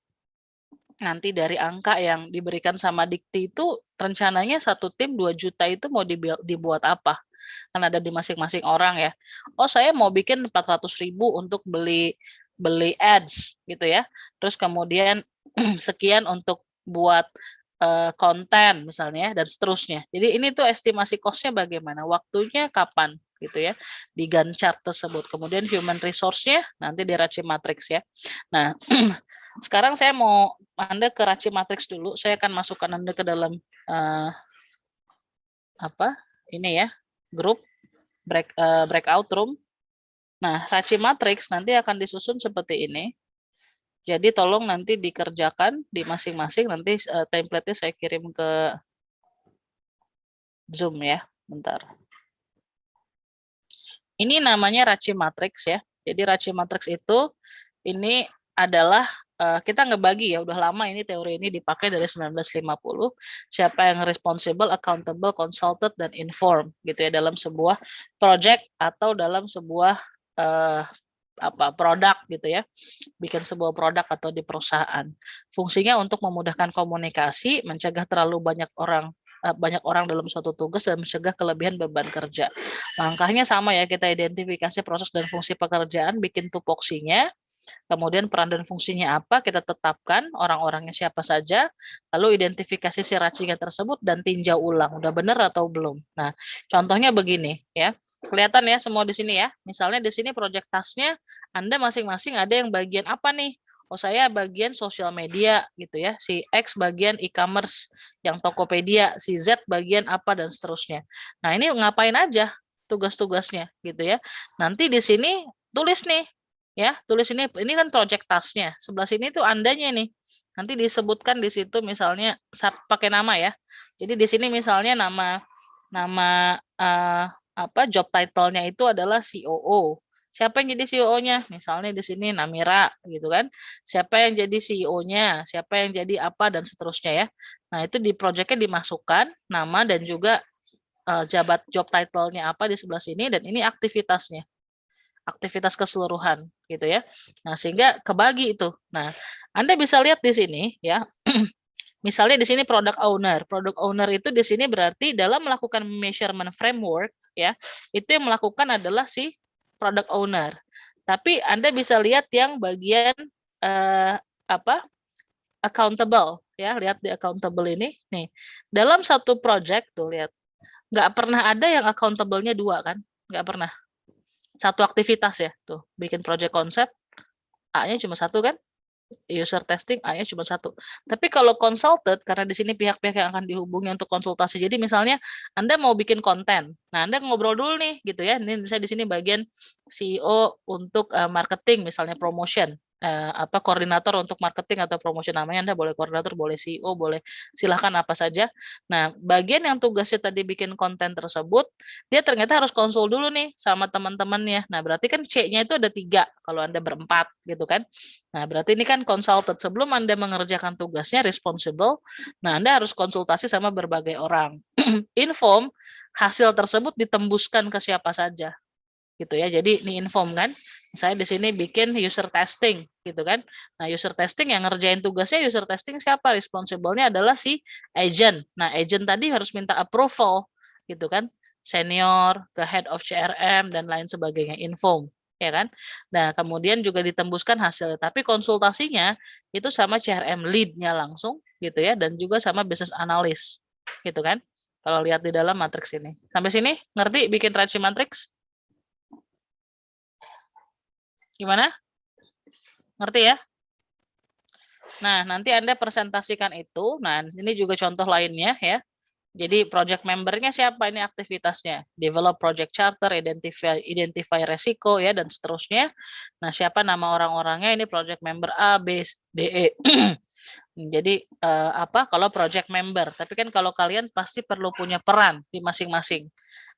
nanti dari angka yang diberikan sama Dikti itu rencananya satu tim 2 juta itu mau dibuat apa? Kan ada di masing-masing orang ya. Oh, saya mau bikin 400.000 untuk beli ads gitu ya. Terus kemudian sekian untuk buat konten misalnya dan seterusnya. Jadi ini tuh estimasi cost-nya bagaimana, waktunya kapan gitu ya di Gantt chart tersebut. Kemudian human resource-nya nanti di Raci Matrix ya. Nah, sekarang saya mau Anda ke Raci Matrix dulu. Saya akan masukkan Anda ke dalam ini ya, grup breakout room. Nah, Raci Matrix nanti akan disusun seperti ini. Jadi tolong nanti dikerjakan di masing-masing, nanti template-nya saya kirim ke Zoom ya, bentar. Ini namanya Raci Matrix ya. Jadi Raci Matrix itu ini adalah kita ngebagi ya, udah lama ini teori ini dipakai dari 1950. Siapa yang responsible, accountable, consulted, dan informed gitu ya dalam sebuah project atau dalam sebuah produk gitu ya, bikin sebuah produk atau di perusahaan. Fungsinya untuk memudahkan komunikasi, mencegah terlalu banyak orang dalam suatu tugas dan mencegah kelebihan beban kerja. Langkahnya sama ya, kita identifikasi proses dan fungsi pekerjaan, bikin tupoksinya, kemudian peran dan fungsinya apa, kita tetapkan orang-orangnya siapa saja, lalu identifikasi si racikan tersebut dan tinjau ulang, udah benar atau belum. Nah, contohnya begini ya. Kelihatan ya semua di sini ya. Misalnya di sini project task-nya Anda masing-masing ada yang bagian apa nih? Oh, saya bagian sosial media gitu ya. Si X bagian e-commerce yang Tokopedia, si Z bagian apa dan seterusnya. Nah, ini ngapain aja tugas-tugasnya gitu ya. Nanti di sini tulis nih ya, tulis ini kan project task-nya. Sebelah sini tuh Andanya nih. Nanti disebutkan di situ misalnya pakai nama ya. Jadi di sini misalnya nama job title-nya itu adalah COO. Siapa yang jadi CEO-nya? Misalnya di sini Namira gitu kan. Siapa yang jadi CEO-nya? Siapa yang jadi apa dan seterusnya ya. Nah, itu di project-nya dimasukkan nama dan juga job title-nya apa di sebelah sini, dan ini aktivitasnya. Aktivitas keseluruhan gitu ya. Nah, sehingga kebagi itu. Nah, Anda bisa lihat di sini ya. Misalnya di sini product owner. Product owner itu di sini berarti dalam melakukan measurement framework ya, itu yang melakukan adalah si product owner. Tapi Anda bisa lihat yang bagian accountable ya, lihat di accountable ini nih. Dalam satu project tuh lihat, nggak pernah ada yang accountable-nya 2 kan? Nggak pernah. Satu aktivitas ya, tuh bikin project konsep, A-nya cuma 1 kan? User testing A-nya cuma 1. Tapi kalau consulted, karena di sini pihak-pihak yang akan dihubungi untuk konsultasi. Jadi misalnya Anda mau bikin konten. Nah, Anda ngobrol dulu nih gitu ya. Ini misalnya di sini bagian CEO untuk marketing misalnya promotion. Koordinator untuk marketing atau promotion, namanya Anda boleh koordinator, boleh CEO, boleh silahkan apa saja. Nah, bagian yang tugasnya tadi bikin konten tersebut, dia ternyata harus konsul dulu nih sama teman-temannya. Nah, berarti kan C-nya itu ada 3 kalau Anda berempat gitu kan. Nah, berarti ini kan consulted. Sebelum Anda mengerjakan tugasnya, responsible, nah Anda harus konsultasi sama berbagai orang. Inform, hasil tersebut ditembuskan ke siapa saja. Gitu ya. Jadi ini inform kan. Saya di sini bikin user testing gitu kan. Nah, user testing yang ngerjain tugasnya user testing siapa? Responsible-nya adalah si agent. Nah, agent tadi harus minta approval gitu kan. Senior, ke head of CRM dan lain sebagainya, inform ya kan. Nah, kemudian juga ditembuskan hasil, tapi konsultasinya itu sama CRM lead-nya langsung gitu ya, dan juga sama business analyst gitu kan. Kalau lihat di dalam matriks ini. Sampai sini ngerti bikin Raci matriks? Gimana? Ngerti ya? Nah, nanti Anda presentasikan itu. Nah, ini juga contoh lainnya ya. Jadi project membernya siapa ini aktivitasnya? Develop project charter, identify resiko ya dan seterusnya. Nah, siapa nama orang-orangnya ini project member A, B, D, E. Jadi apa kalau project member? Tapi kan kalau kalian pasti perlu punya peran di masing-masing.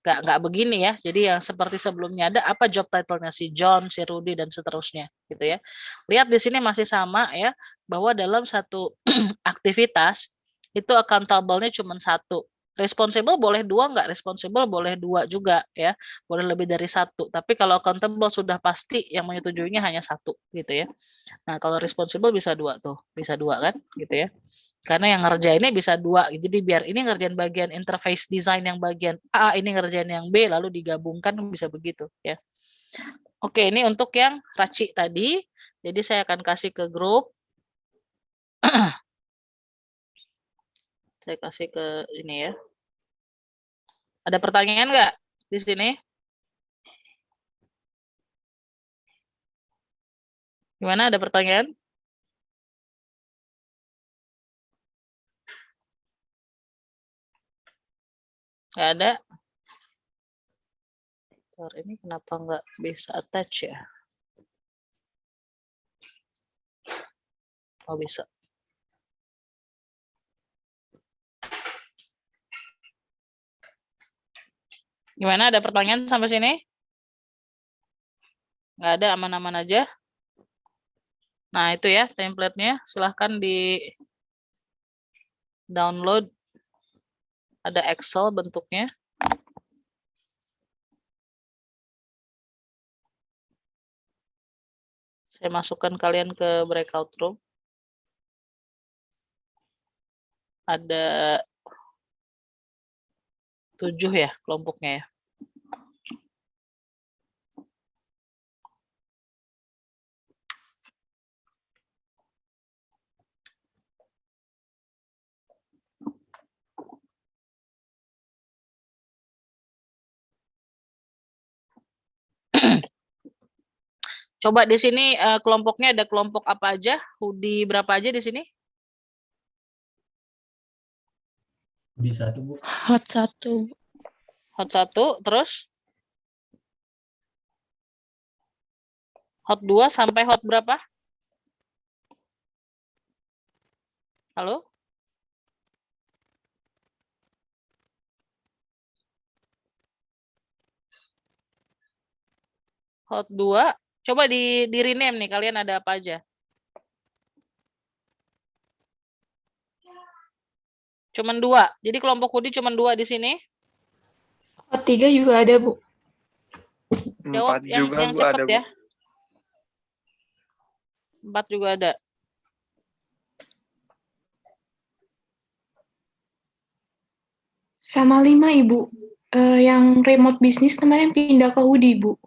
Nggak begini ya. Jadi yang seperti sebelumnya ada apa job title-nya si John, si Rudy dan seterusnya gitu ya. Lihat di sini masih sama ya bahwa dalam satu aktivitas itu accountable-nya cuma satu. Responsible boleh dua nggak? Responsible boleh dua juga ya. Boleh lebih dari satu. Tapi kalau accountable sudah pasti yang menyetujuinya hanya satu gitu ya. Nah kalau responsible bisa dua tuh. Bisa dua kan gitu ya. Karena yang ngerjainnya bisa dua. Jadi biar ini ngerjain bagian interface design yang bagian A, ini ngerjain yang B, lalu digabungkan bisa begitu ya. Oke, ini untuk yang Raci tadi. Jadi saya akan kasih ke grup. Saya kasih ke ini ya. Ada pertanyaan nggak di sini? Gimana, ada pertanyaan? Nggak ada? Ini kenapa nggak bisa attach ya? Oh, bisa. Gimana, ada pertanyaan sampai sini? Nggak ada, aman-aman aja. Nah, itu ya template-nya. Silahkan di download. Ada Excel bentuknya. Saya masukkan kalian ke breakout room. Ada 7 ya kelompoknya ya. Coba di sini kelompoknya ada kelompok apa aja? Hoodie berapa aja di sini? Hoodie 1, Bu. Hot 1. Hot 1, terus? Hot 2 sampai hot berapa? Halo? Hot 2. Coba di rename nih, kalian ada apa aja? Cuman 2. Jadi kelompok hoodie cuman 2 di sini. Hot 3 juga ada, Bu. Jawab 4 yang juga, Bu, cepet ada, Bu. ya. 4 juga ada. Sama 5, Ibu. Yang remote bisnis kemarin pindah ke Hoodie, Bu.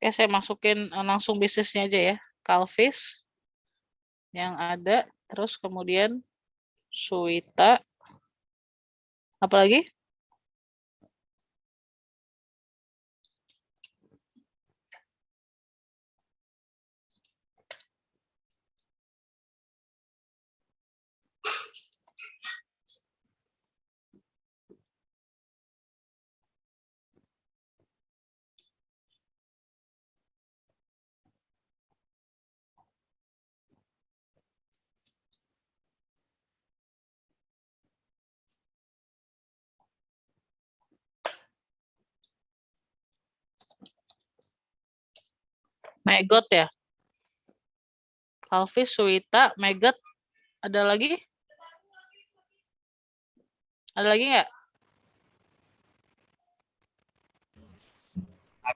Oke, saya masukin langsung bisnisnya aja ya. Calvis yang ada, terus kemudian Suwita. Apa lagi? Megot ya. Calvis, Suwita, Megot. Ada lagi? Ada lagi nggak?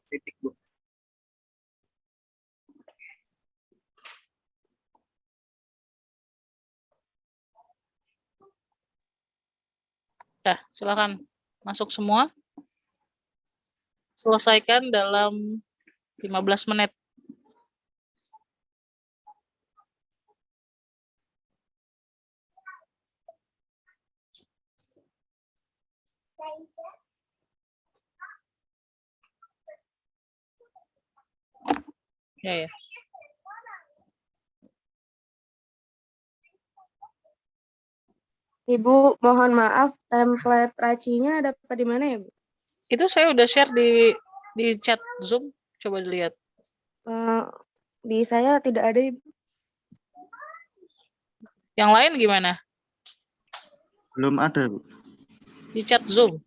Titik, Bu. Dah, silakan masuk semua. Selesaikan dalam 15 menit. Ya, ya. Ibu, mohon maaf, template racinya dapat di mana ya, Bu? Itu saya udah share di chat Zoom. Coba dilihat. Di saya tidak ada, Ibu. Yang lain gimana? Belum ada, Bu. Di chat Zoom.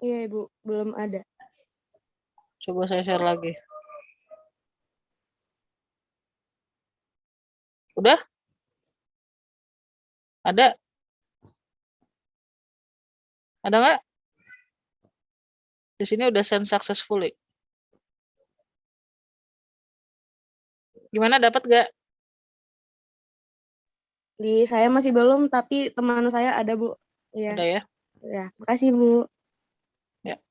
Iya, Ibu, belum ada. Coba saya share lagi. Udah? Ada? Ada nggak? Di sini udah send successfully. Gimana, dapat nggak? Di saya masih belum, tapi teman saya ada, Bu. Iya. Ada ya? Ya, makasih, Bu. Ya.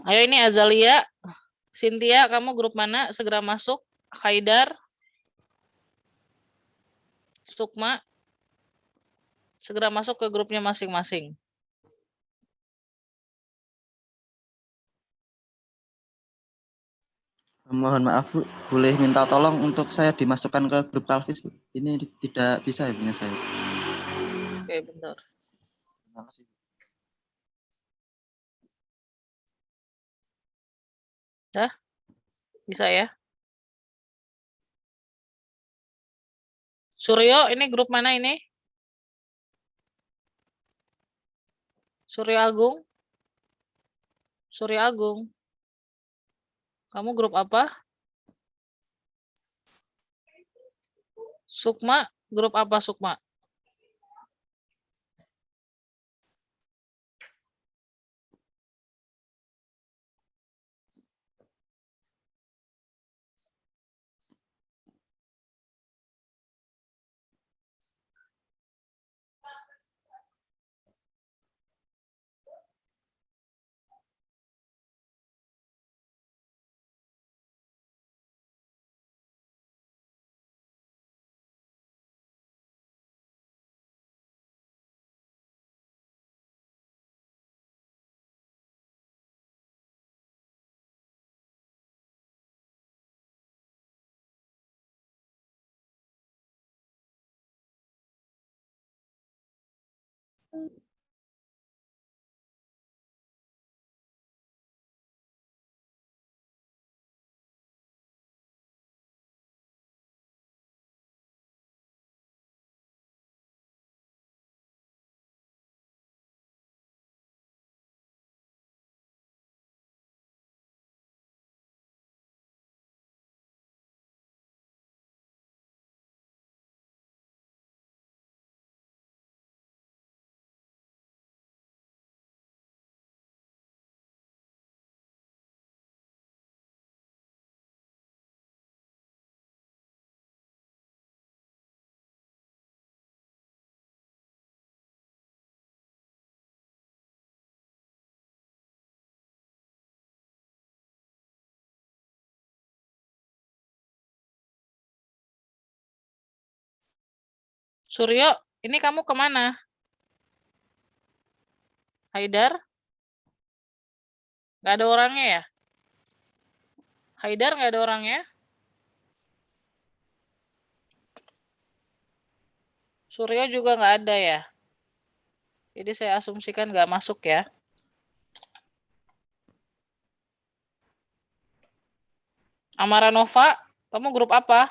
Ayo, ini Azalia, Cynthia, kamu grup mana? Segera masuk. Haidar, Sukma, segera masuk ke grupnya masing-masing. Mohon maaf, Bu. Boleh minta tolong untuk saya dimasukkan ke grup Kalvis, Bu. Ini tidak bisa ya punya saya. Oke, bentar. Terima kasih. Dah? Bisa ya? Suryo, ini grup mana ini? Suryo Agung? Suryo Agung. Kamu grup apa? Sukma, grup apa Sukma? Suryo, ini kamu kemana? Haidar? Nggak ada orangnya ya? Haidar nggak ada orangnya? Suryo juga nggak ada ya? Jadi saya asumsikan nggak masuk ya. Amara Nova, kamu grup apa?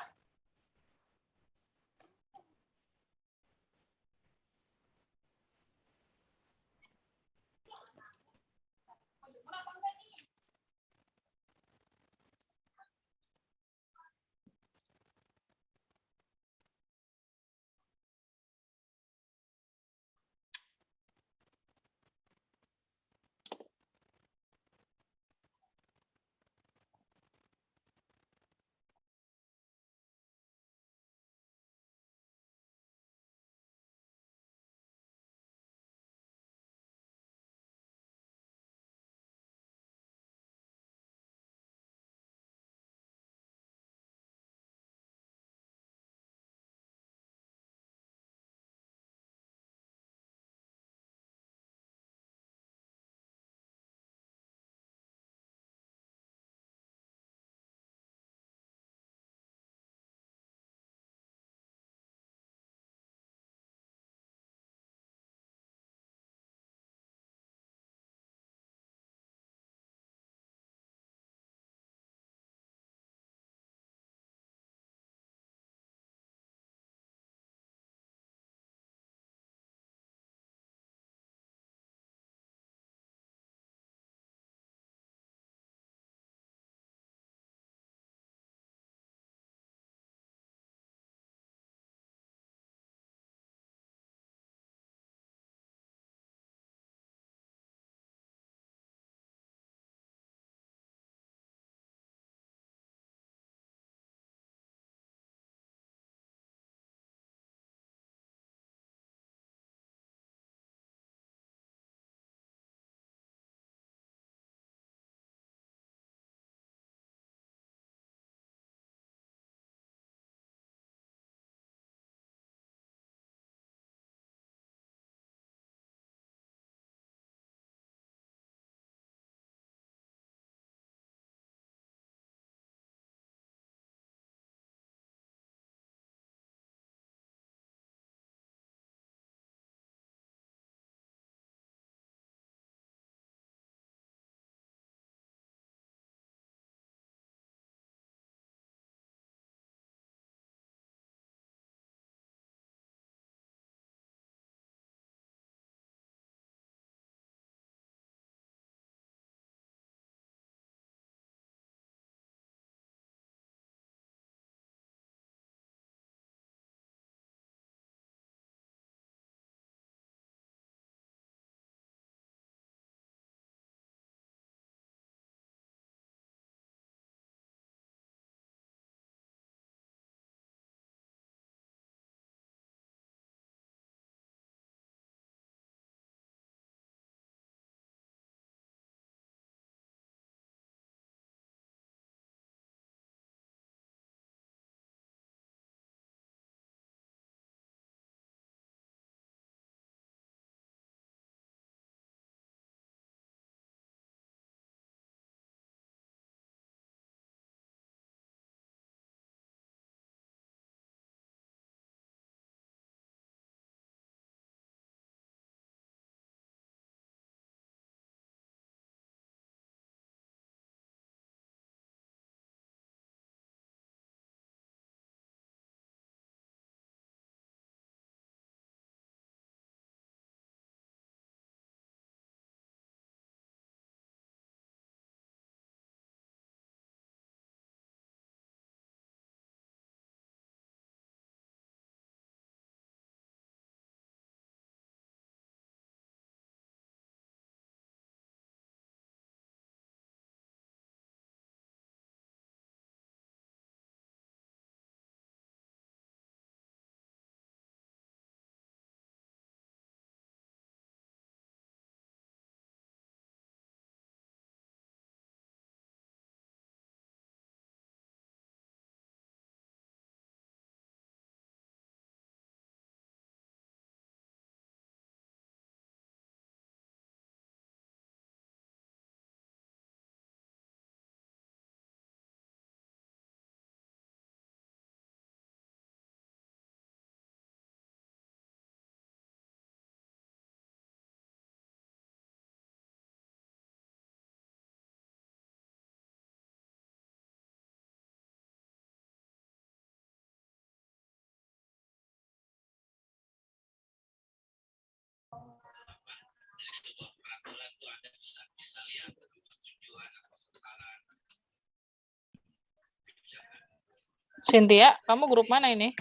Cynthia, kamu grup mana ini?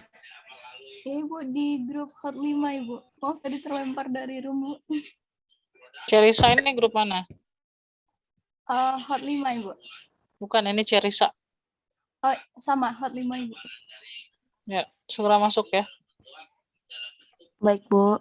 Ibu di grup Hot 5, Ibu. Oh, tadi terlempar dari room, Bu. Cerisa ini grup mana? Hot 5, Ibu. Bukan, ini Cerisa. Oh, sama, Hot 5, Ibu. Ya, segera masuk ya. Baik, Bu.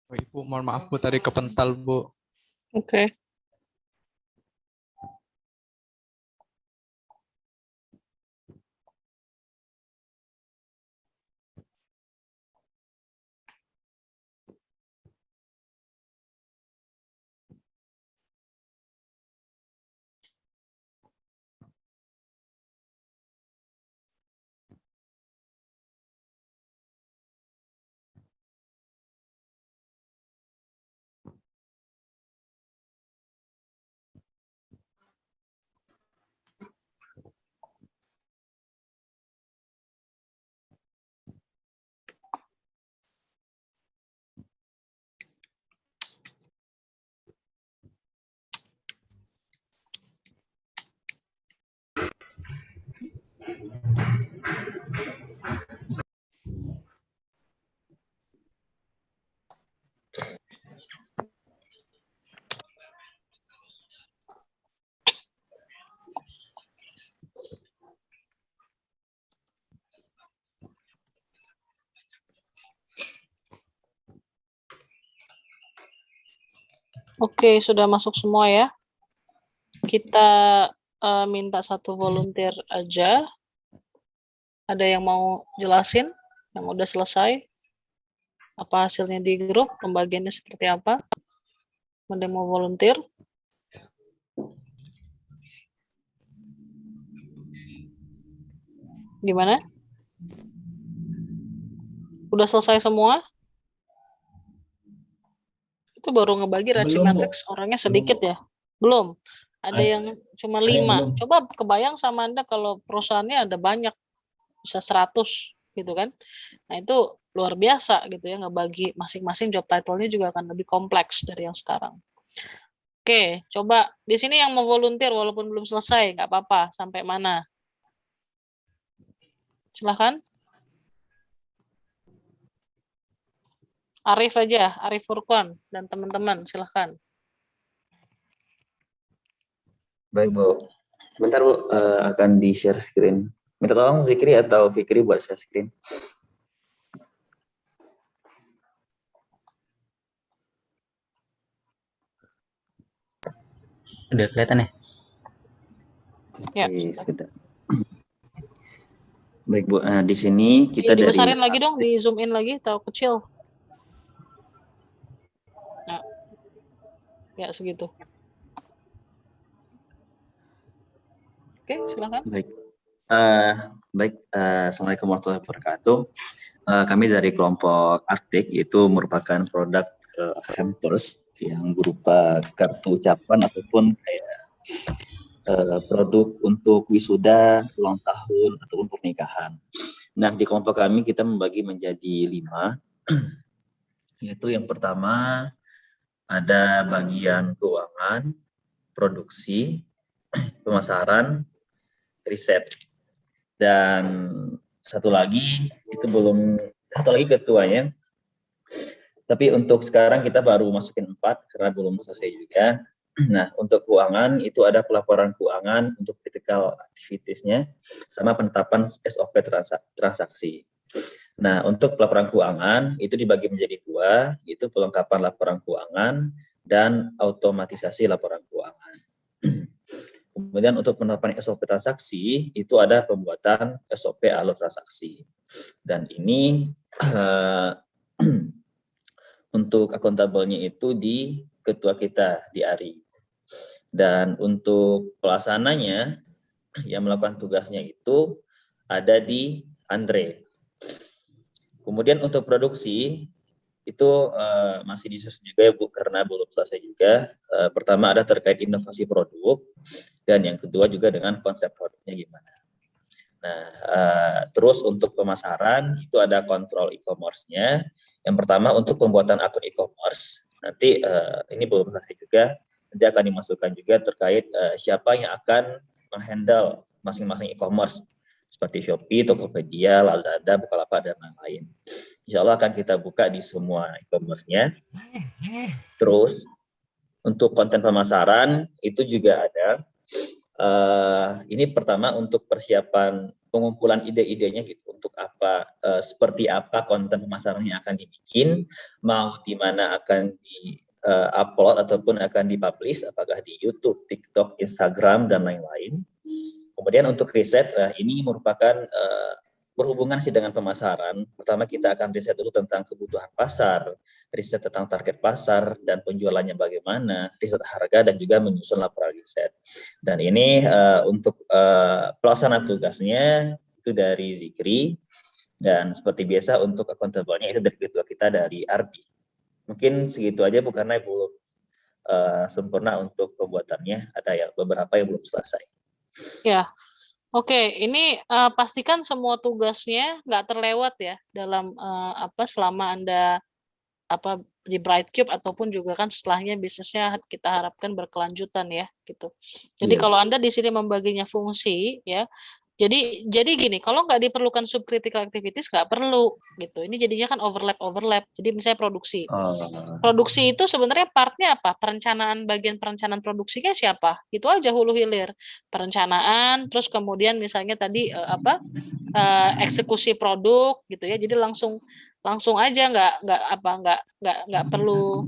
Oh, Ibu, mohon maaf Bu, tadi kepental Bu. Oke. Oke, sudah masuk semua ya. Kita minta satu volunteer aja. Ada yang mau jelasin yang udah selesai? Apa hasilnya di grup? Pembagiannya seperti apa? Ada yang mau volunteer? Gimana? Udah selesai semua? Itu baru ngebagi Racimatrix orangnya sedikit ya? Belum. Ada yang cuma 5. Coba kebayang sama Anda kalau perusahaannya ada banyak, bisa 100 gitu kan. Nah itu luar biasa gitu ya, ngebagi masing-masing job title-nya juga akan lebih kompleks dari yang sekarang. Oke, coba di sini yang mau volunteer walaupun belum selesai, nggak apa-apa. Sampai mana? Silahkan. Arif aja, Arif Furqan dan teman-teman, silahkan. Baik Bu, bentar Bu, akan di-share screen. Minta tolong Zikri atau Fikri buat share screen. Udah kelihatan ya? Ya. Oke, sudah. Baik Bu, di sini kita dari... Dibesarin lagi dong, di zoom in lagi, atau kecil. Nah. Ya, segitu. Oke, silakan. Baik. Assalamualaikum warahmatullahi wabarakatuh. Kami dari kelompok Arctic, itu merupakan produk hampers yang berupa kartu ucapan ataupun kayak produk untuk wisuda, ulang tahun, ataupun pernikahan. Nah, di kelompok kami kita membagi menjadi 5, yaitu yang pertama ada bagian keuangan, produksi, pemasaran, riset, dan satu lagi ketuanya. Tapi untuk sekarang kita baru masukin 4 karena belum selesai juga. Nah, untuk keuangan itu ada pelaporan keuangan untuk critical activities-nya sama penetapan SOP transaksi. Nah, untuk pelaporan keuangan itu dibagi menjadi 2, yaitu pelengkapan laporan keuangan dan automatisasi laporan keuangan. Kemudian untuk penerapan SOP transaksi itu ada pembuatan SOP alur transaksi. Dan ini untuk akuntabelnya itu di ketua kita di ARI. Dan untuk pelaksananya yang melakukan tugasnya itu ada di Andre. Kemudian untuk produksi itu masih disusun juga ya Bu, karena belum selesai juga. Pertama ada terkait inovasi produk, dan yang kedua juga dengan konsep produknya gimana. Nah, terus untuk pemasaran itu ada kontrol e-commerce-nya. Yang pertama untuk pembuatan akun e-commerce, nanti ini belum selesai juga, nanti akan dimasukkan juga terkait siapa yang akan menghandle masing-masing e-commerce, seperti Shopee, Tokopedia, Lazada, Bukalapak, dan lain-lain. Insya Allah akan kita buka di semua e-commerce-nya. Terus, untuk konten pemasaran, itu juga ada. Ini pertama untuk persiapan pengumpulan ide-idenya gitu, untuk apa, seperti apa konten pemasaran yang akan dibikin, mau di mana akan di upload ataupun akan dipublish, apakah di YouTube, TikTok, Instagram, dan lain-lain. Kemudian untuk riset, ini merupakan berhubungan sih dengan pemasaran. Pertama kita akan riset dulu tentang kebutuhan pasar, riset tentang target pasar dan penjualannya bagaimana, riset harga, dan juga menyusun laporan riset. Dan ini untuk pelaksana tugasnya itu dari Zikri, dan seperti biasa untuk accountable-nya itu dari ketua kita dari Ardi. Mungkin segitu aja Bu, karena belum sempurna untuk pembuatannya, ada yang beberapa yang belum selesai. Ya. Oke, ini pastikan semua tugasnya nggak terlewat ya dalam selama Anda di Brightcube, ataupun juga kan setelahnya bisnisnya kita harapkan berkelanjutan ya gitu. Jadi kalau Anda di sini membaginya fungsi ya. Jadi gini, kalau nggak diperlukan subcritical activities nggak perlu gitu. Ini jadinya kan overlap. Jadi misalnya produksi. Produksi itu sebenarnya partnya apa? Bagian perencanaan produksinya siapa? Itu aja hulu hilir. Perencanaan, terus kemudian misalnya tadi eksekusi produk gitu ya. Jadi langsung aja, nggak perlu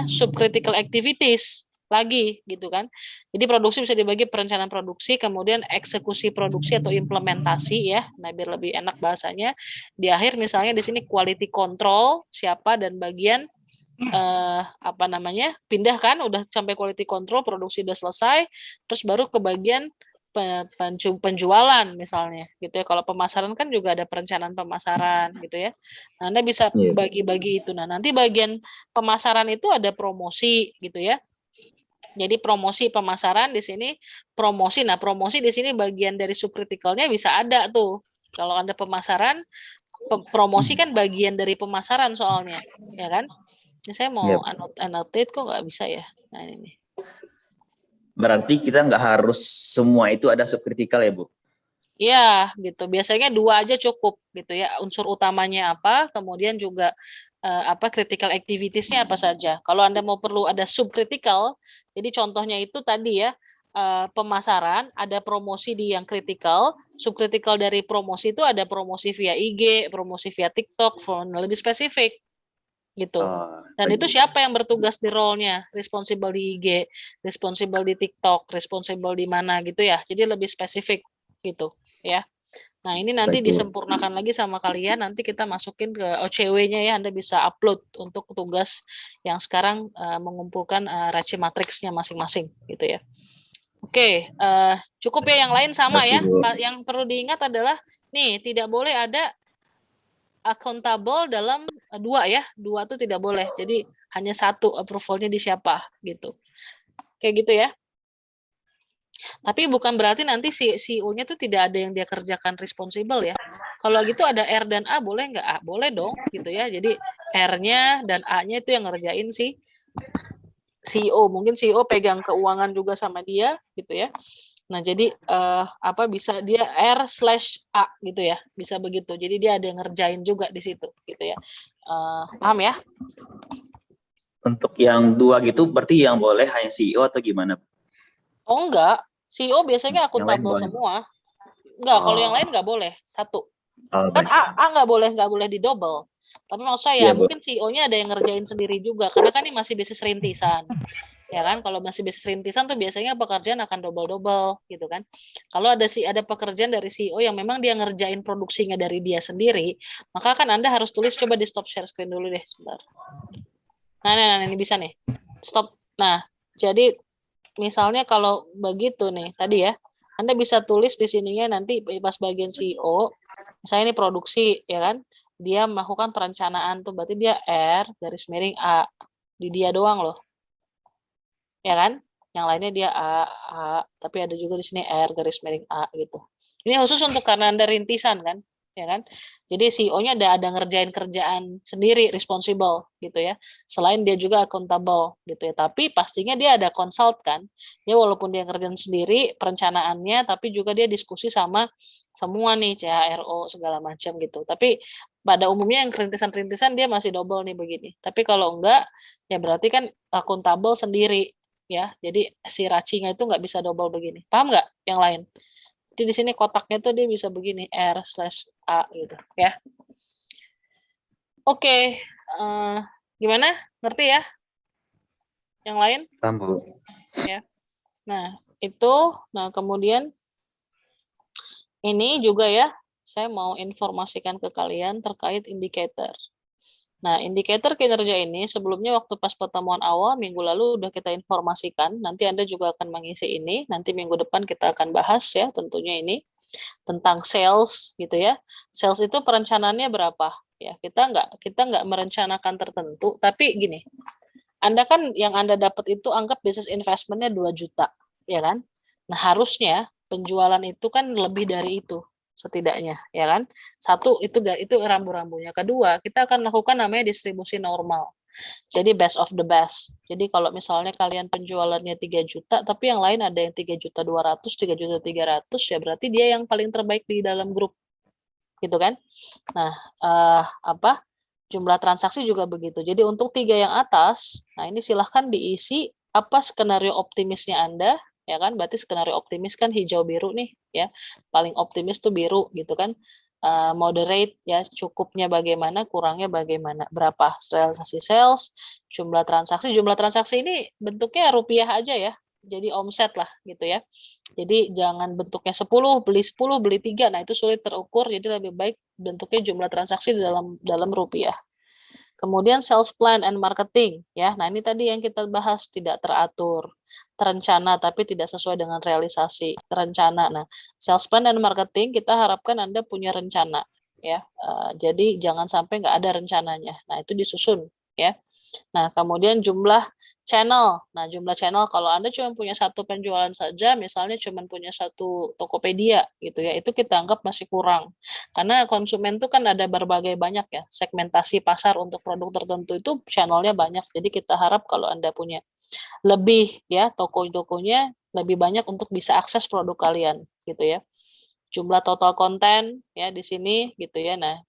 subcritical activities lagi gitu kan. Jadi produksi bisa dibagi perencanaan produksi, kemudian eksekusi produksi atau implementasi ya. Nah, biar lebih enak bahasanya. Di akhir misalnya di sini quality control siapa, dan bagian pindah kan udah sampai quality control, produksi udah selesai, terus baru ke bagian penjualan misalnya gitu ya. Kalau pemasaran kan juga ada perencanaan pemasaran gitu ya. Nah, Anda bisa bagi-bagi itu. Nah, nanti bagian pemasaran itu ada promosi gitu ya. Jadi promosi pemasaran di sini promosi. Nah, promosi di sini bagian dari subcriticalnya bisa ada tuh. Kalau Anda pemasaran, promosi kan bagian dari pemasaran soalnya, ya kan? Ini saya mau annotate kok nggak bisa ya. Nah, ini. Berarti kita nggak harus semua itu ada subcritical ya, Bu? Iya, gitu. Biasanya 2 aja cukup gitu ya. Unsur utamanya apa, kemudian juga critical activities-nya apa saja. Kalau Anda mau perlu ada subcritical, jadi contohnya itu tadi ya, pemasaran, ada promosi di yang critical, subcritical dari promosi itu ada promosi via IG, promosi via TikTok, lebih spesifik gitu. Dan itu siapa yang bertugas di role-nya? Responsible di IG, responsible di TikTok, responsible di mana gitu ya. Jadi lebih spesifik gitu ya. Nah, ini nanti disempurnakan lagi sama kalian, nanti kita masukin ke OCW-nya ya, Anda bisa upload untuk tugas yang sekarang mengumpulkan RACI matriksnya masing-masing gitu ya. Oke, cukup ya, yang lain sama ya. Yang perlu diingat adalah nih, tidak boleh ada accountable dalam 2 ya. 2 itu tidak boleh. Jadi hanya 1 approval-nya di siapa gitu. Kayak gitu ya. Tapi bukan berarti nanti si CEO-nya tuh tidak ada yang dia kerjakan responsible ya. Kalau gitu ada R dan A boleh nggak? Boleh dong gitu ya. Jadi R-nya dan A-nya itu yang ngerjain si CEO. Mungkin CEO pegang keuangan juga sama dia gitu ya. Nah, jadi bisa dia R/A gitu ya. Bisa begitu. Jadi dia ada yang ngerjain juga di situ gitu ya. Paham ya? Untuk yang 2 gitu berarti yang boleh hanya CEO atau gimana? Oh enggak, CEO biasanya akuntabel semua. Enggak, kalau yang lain nggak boleh, 1. Kan A nggak boleh di double. Tapi maksud saya mungkin CEO-nya ada yang ngerjain sendiri juga, karena kan ini masih bisnis rintisan. Ya kan, kalau masih bisnis rintisan tuh biasanya pekerjaan akan double-double gitu kan. Kalau ada pekerjaan dari CEO yang memang dia ngerjain produksinya dari dia sendiri, maka kan Anda harus tulis, coba di stop share screen dulu deh sebentar. Nah, ini bisa nih. Stop. Nah, jadi misalnya kalau begitu nih, tadi ya, Anda bisa tulis di sininya nanti pas bagian CEO, misalnya ini produksi, ya kan, dia melakukan perencanaan tuh, berarti dia R/A, di dia doang loh. Ya kan? Yang lainnya dia A, tapi ada juga di sini R/A gitu. Ini khusus untuk karena Anda rintisan kan? Ya kan? Jadi CEO-nya ada ngerjain kerjaan sendiri, responsible gitu ya. Selain dia juga accountable gitu ya. Tapi pastinya dia ada consult kan. Dia walaupun dia ngerjain sendiri perencanaannya, tapi juga dia diskusi sama semua nih CHRO segala macam gitu. Tapi pada umumnya yang rintisan-rintisan dia masih double nih begini. Tapi kalau enggak, ya berarti kan accountable sendiri ya. Jadi si racinya itu nggak bisa double begini. Paham nggak yang lain? Jadi di sini kotaknya tuh dia bisa begini R/A gitu ya. Oke, gimana? Ngerti ya? Yang lain? Paham, Bu. Ya. Nah, kemudian ini juga ya, saya mau informasikan ke kalian terkait indikator. Nah, indikator kinerja ini sebelumnya waktu pas pertemuan awal minggu lalu udah kita informasikan, nanti Anda juga akan mengisi ini, nanti minggu depan kita akan bahas ya tentunya ini tentang sales gitu ya. Sales itu perencanaannya berapa? Ya, kita nggak merencanakan tertentu, tapi gini. Anda kan yang Anda dapat itu anggap business investment-nya 2 juta, ya kan? Nah, harusnya penjualan itu kan lebih dari itu setidaknya, ya kan? Satu itu rambu-rambunya. Kedua, kita akan lakukan namanya distribusi normal. Jadi best of the best. Jadi kalau misalnya kalian penjualannya 3 juta, tapi yang lain ada yang 3.200.000, 3.300.000, ya berarti dia yang paling terbaik di dalam grup. Gitu kan? Nah, jumlah transaksi juga begitu. Jadi untuk 3 yang atas, nah ini silahkan diisi apa skenario optimisnya Anda, ya kan? Berarti skenario optimis kan hijau biru nih, ya. Paling optimis tuh biru gitu kan. Moderate ya, cukupnya bagaimana, kurangnya bagaimana, berapa realisasi sales, jumlah transaksi ini bentuknya rupiah aja ya. Jadi omset lah gitu ya. Jadi jangan bentuknya 10, beli 3. Nah, itu sulit terukur, jadi lebih baik bentuknya jumlah transaksi dalam rupiah. Kemudian sales plan and marketing ya. Nah, ini tadi yang kita bahas tidak teratur, terencana tapi tidak sesuai dengan realisasi, terencana. Nah, sales plan dan marketing kita harapkan Anda punya rencana ya. Jadi jangan sampai nggak ada rencananya. Nah, itu disusun ya. Nah, kemudian jumlah channel. Nah, jumlah channel kalau Anda cuma punya 1 penjualan saja, misalnya cuma punya 1 Tokopedia gitu ya, itu kita anggap masih kurang. Karena konsumen itu kan ada berbagai banyak ya, segmentasi pasar untuk produk tertentu itu channelnya banyak. Jadi kita harap kalau Anda punya lebih ya, toko-tokonya lebih banyak untuk bisa akses produk kalian gitu ya. Jumlah total konten ya di sini gitu ya. Nah,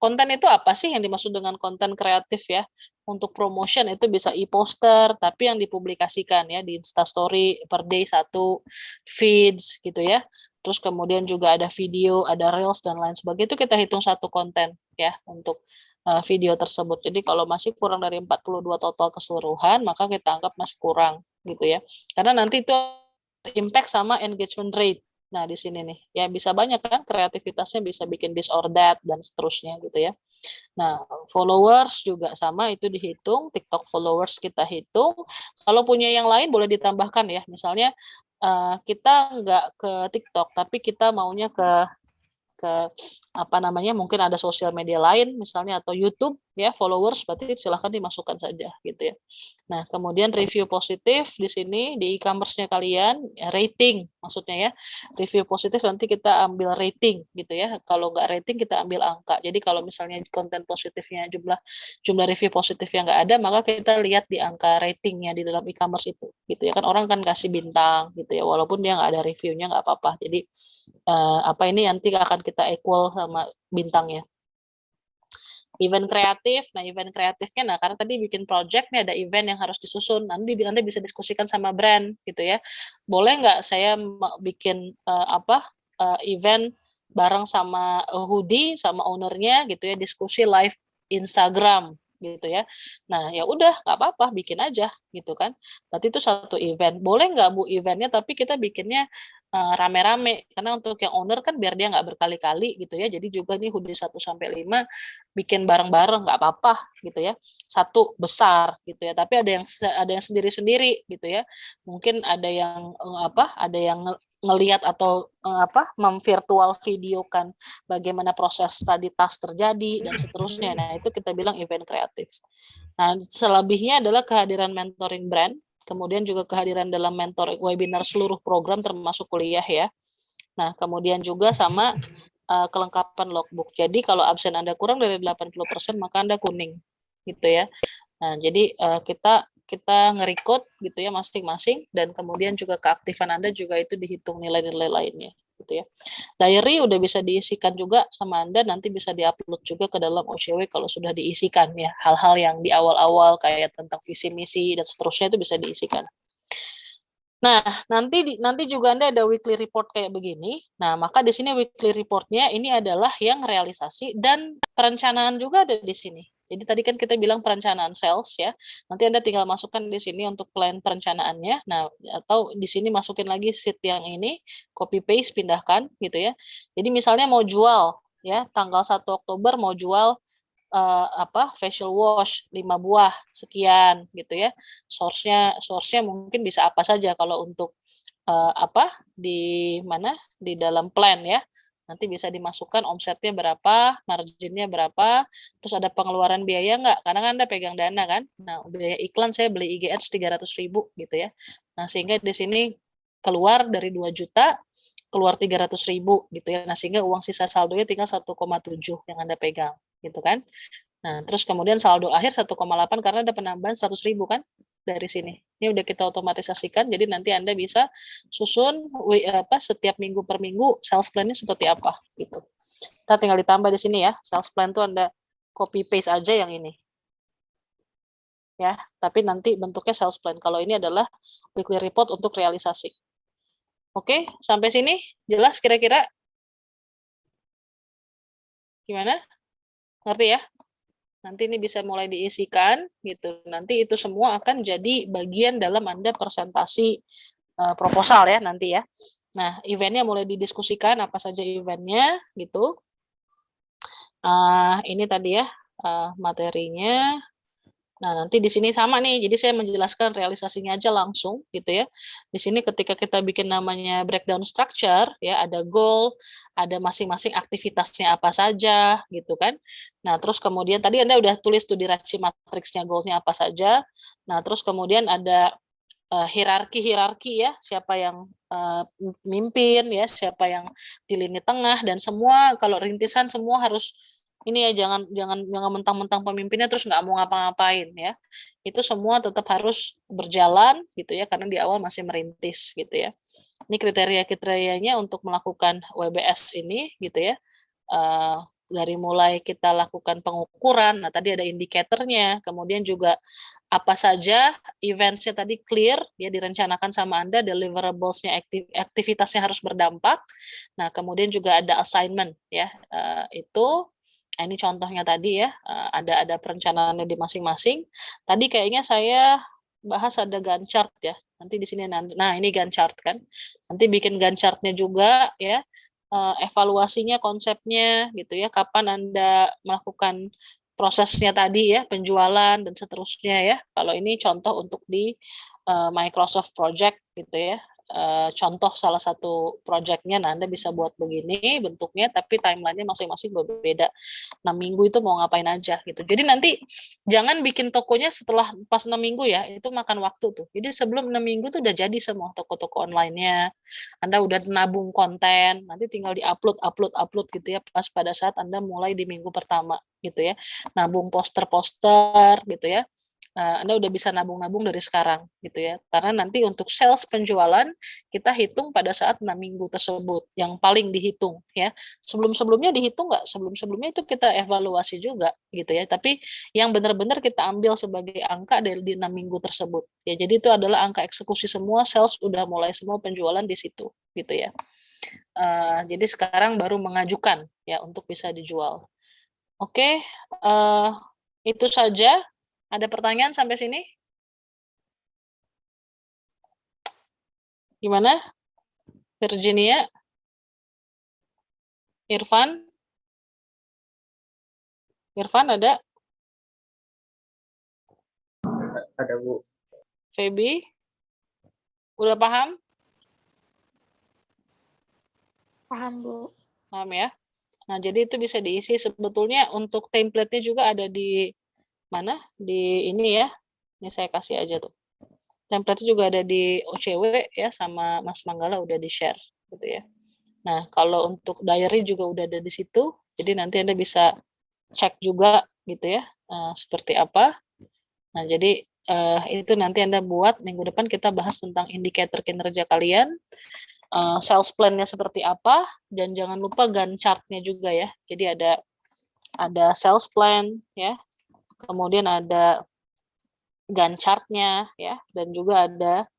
konten itu apa sih yang dimaksud dengan konten kreatif ya? Untuk promotion itu bisa e-poster tapi yang dipublikasikan ya di Instastory per day 1 feeds gitu ya. Terus kemudian juga ada video, ada reels dan lain sebagainya, itu kita hitung 1 konten ya untuk video tersebut. Jadi kalau masih kurang dari 42 total keseluruhan, maka kita anggap masih kurang gitu ya. Karena nanti itu impact sama engagement rate. Nah, di sini nih, ya bisa banyak kan kreativitasnya bisa bikin this or that dan seterusnya gitu ya. Nah, followers juga sama itu dihitung, TikTok followers kita hitung. Kalau punya yang lain boleh ditambahkan ya. Misalnya kita nggak ke TikTok tapi kita maunya ke mungkin ada sosial media lain misalnya atau YouTube ya, followers berarti silahkan dimasukkan saja gitu ya. Nah, kemudian review positif di sini di e-commerce-nya kalian, rating maksudnya ya. Review positif nanti kita ambil rating gitu ya. Kalau nggak rating kita ambil angka. Jadi kalau misalnya konten positifnya jumlah review positif yang nggak ada, maka kita lihat di angka ratingnya di dalam e-commerce itu gitu ya. Kan orang kan kasih bintang gitu ya, walaupun dia nggak ada reviewnya nggak apa-apa. Jadi ini nanti akan kita equal sama bintangnya. Event kreatif, nah event kreatifnya, karena tadi bikin project nih ada event yang harus disusun, nanti Anda bisa diskusikan sama brand gitu ya. Boleh nggak saya bikin event bareng sama Hoodie sama ownernya gitu ya, diskusi live Instagram gitu ya. Nah, ya udah nggak apa-apa, bikin aja gitu kan. Berarti itu 1 event. Boleh nggak Bu eventnya tapi kita bikinnya rame-rame, karena untuk yang owner kan biar dia nggak berkali-kali gitu ya. Jadi juga nih Hoodie 1-5 bikin bareng-bareng nggak apa-apa gitu ya. 1 besar gitu ya. Tapi ada yang sendiri-sendiri gitu ya. Mungkin ada yang ngelihat atau memvirtual videokan bagaimana proses study task terjadi dan seterusnya. Nah, itu kita bilang event kreatif. Nah, selebihnya adalah kehadiran mentoring brand, kemudian juga kehadiran dalam mentor webinar seluruh program termasuk kuliah ya. Nah, kemudian juga sama kelengkapan logbook. Jadi kalau absen Anda kurang dari 80% maka Anda kuning gitu ya. Nah, jadi kita nge-record gitu ya masing-masing, dan kemudian juga keaktifan Anda juga itu dihitung nilai-nilai lainnya gitu ya. Diary udah bisa diisikan juga sama Anda, nanti bisa diupload juga ke dalam OCW kalau sudah diisikan ya. Hal-hal yang di awal-awal kayak tentang visi misi dan seterusnya itu bisa diisikan. Nah, nanti juga Anda ada weekly report kayak begini. Nah, maka di sini weekly report-nya ini adalah yang realisasi dan perencanaan juga ada di sini. Jadi tadi kan kita bilang perencanaan sales ya. Nanti Anda tinggal masukkan di sini untuk plan perencanaannya. Nah, atau di sini masukin lagi sheet yang ini, copy paste pindahkan gitu ya. Jadi misalnya mau jual ya, tanggal 1 Oktober mau jual facial wash 5 buah sekian gitu ya. Source-nya mungkin bisa apa saja kalau untuk di mana di dalam plan ya. Nanti bisa dimasukkan omsetnya berapa, marginnya berapa, terus ada pengeluaran biaya nggak? Karena kan Anda pegang dana kan. Nah, biaya iklan saya beli IG Ads 300.000 gitu ya. Nah, sehingga di sini keluar dari 2 juta keluar 300.000 gitu ya. Nah, sehingga uang sisa saldonya tinggal 1,7 yang Anda pegang gitu kan. Nah, terus kemudian saldo akhir 1,8 karena ada penambahan 100.000 kan dari sini. Ini udah kita otomatisasikan, jadi nanti Anda bisa susun setiap minggu per minggu sales plan-nya seperti apa gitu. Kita tinggal ditambah di sini ya. Sales plan tuh Anda copy paste aja yang ini. Ya, tapi nanti bentuknya sales plan. Kalau ini adalah weekly report untuk realisasi. Oke, sampai sini jelas kira-kira? Gimana? Ngerti ya? Nanti ini bisa mulai diisikan gitu. Nanti itu semua akan jadi bagian dalam Anda presentasi proposal ya nanti ya. Nah, eventnya mulai didiskusikan apa saja eventnya gitu. Ini tadi ya materinya. Nah, nanti di sini sama nih. Jadi saya menjelaskan realisasinya aja langsung gitu ya. Di sini ketika kita bikin namanya breakdown structure ya, ada goal, ada masing-masing aktivitasnya apa saja gitu kan. Nah, terus kemudian tadi Anda udah tulis tuh di Raci matriksnya goalnya apa saja. Nah, terus kemudian ada hierarki ya, siapa yang mimpin ya, siapa yang di lini tengah dan semua kalau rintisan semua harus ini ya jangan mentang-mentang pemimpinnya terus nggak mau ngapa-ngapain ya. Itu semua tetap harus berjalan gitu ya karena di awal masih merintis gitu ya. Ini kriteria-kriterianya untuk melakukan WBS ini gitu ya. Dari mulai kita lakukan pengukuran, nah tadi ada indikatornya, kemudian juga apa saja events-nya tadi clear, ya direncanakan sama Anda, deliverables-nya aktivitasnya harus berdampak. Nah, kemudian juga ada assignment ya. Itu ini contohnya tadi ya, ada perencanaannya di masing-masing. Tadi kayaknya saya bahas ada Gantt chart ya. Nanti di sini nah ini Gantt chart kan. Nanti bikin Gantt chart-nya juga ya. Evaluasinya, konsepnya gitu ya. Kapan Anda melakukan prosesnya tadi ya, penjualan dan seterusnya ya. Kalau ini contoh untuk di Microsoft Project gitu ya. Contoh salah satu project-nya, nah Anda bisa buat begini bentuknya, tapi timeline-nya masing-masing berbeda. 6 minggu itu mau ngapain aja gitu. Jadi nanti jangan bikin tokonya setelah pas 6 minggu ya, itu makan waktu tuh. Jadi sebelum 6 minggu tuh udah jadi semua toko-toko online-nya. Anda udah nabung konten, nanti tinggal di-upload gitu ya pas pada saat Anda mulai di minggu pertama gitu ya. Nabung poster-poster gitu ya. Anda udah bisa nabung-nabung dari sekarang gitu ya. Karena nanti untuk sales penjualan kita hitung pada saat 6 minggu tersebut yang paling dihitung ya. Sebelum-sebelumnya dihitung nggak? Sebelum-sebelumnya itu kita evaluasi juga gitu ya. Tapi yang benar-benar kita ambil sebagai angka dari di 6 minggu tersebut. Ya, jadi itu adalah angka eksekusi semua, sales udah mulai semua penjualan di situ gitu ya. Jadi sekarang baru mengajukan ya untuk bisa dijual. Oke, itu saja. Ada pertanyaan sampai sini? Gimana? Virginia? Irfan? Irfan ada? Ada, Bu. Feby? Udah paham? Paham, Bu. Paham ya? Nah, jadi itu bisa diisi sebetulnya untuk template-nya juga ada di mana? Di ini ya. Ini saya kasih aja tuh. Template juga ada di OCW ya, sama Mas Manggala udah di-share gitu ya. Nah, kalau untuk diary juga udah ada di situ. Jadi nanti Anda bisa cek juga gitu ya, seperti apa. Nah, jadi itu nanti Anda buat minggu depan kita bahas tentang indikator kinerja kalian, sales plan-nya seperti apa, dan jangan lupa Gantt chart-nya juga ya. Jadi ada sales plan ya, kemudian ada Gantt chart-nya ya, dan juga ada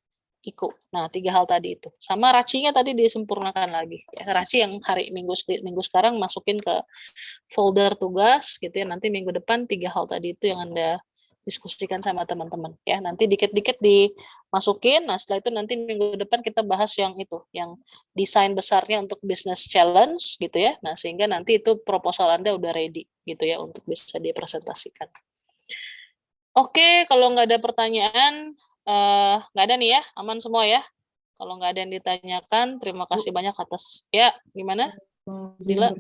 IKU. Nah, 3 hal tadi itu. Sama racinya tadi disempurnakan lagi. Ya, raci yang hari minggu sekarang masukin ke folder tugas gitu ya. Nanti minggu depan 3 hal tadi itu yang Anda diskusikan sama teman-teman ya. Nanti dikit-dikit dimasukin. Nah, setelah itu nanti minggu depan kita bahas yang itu, yang desain besarnya untuk business challenge gitu ya. Nah, sehingga nanti itu proposal Anda udah ready gitu ya untuk bisa dipresentasikan. Oke, kalau nggak ada pertanyaan, nggak ada nih ya, aman semua ya. Kalau nggak ada yang ditanyakan, terima kasih banyak atas. Ya, gimana? Dila?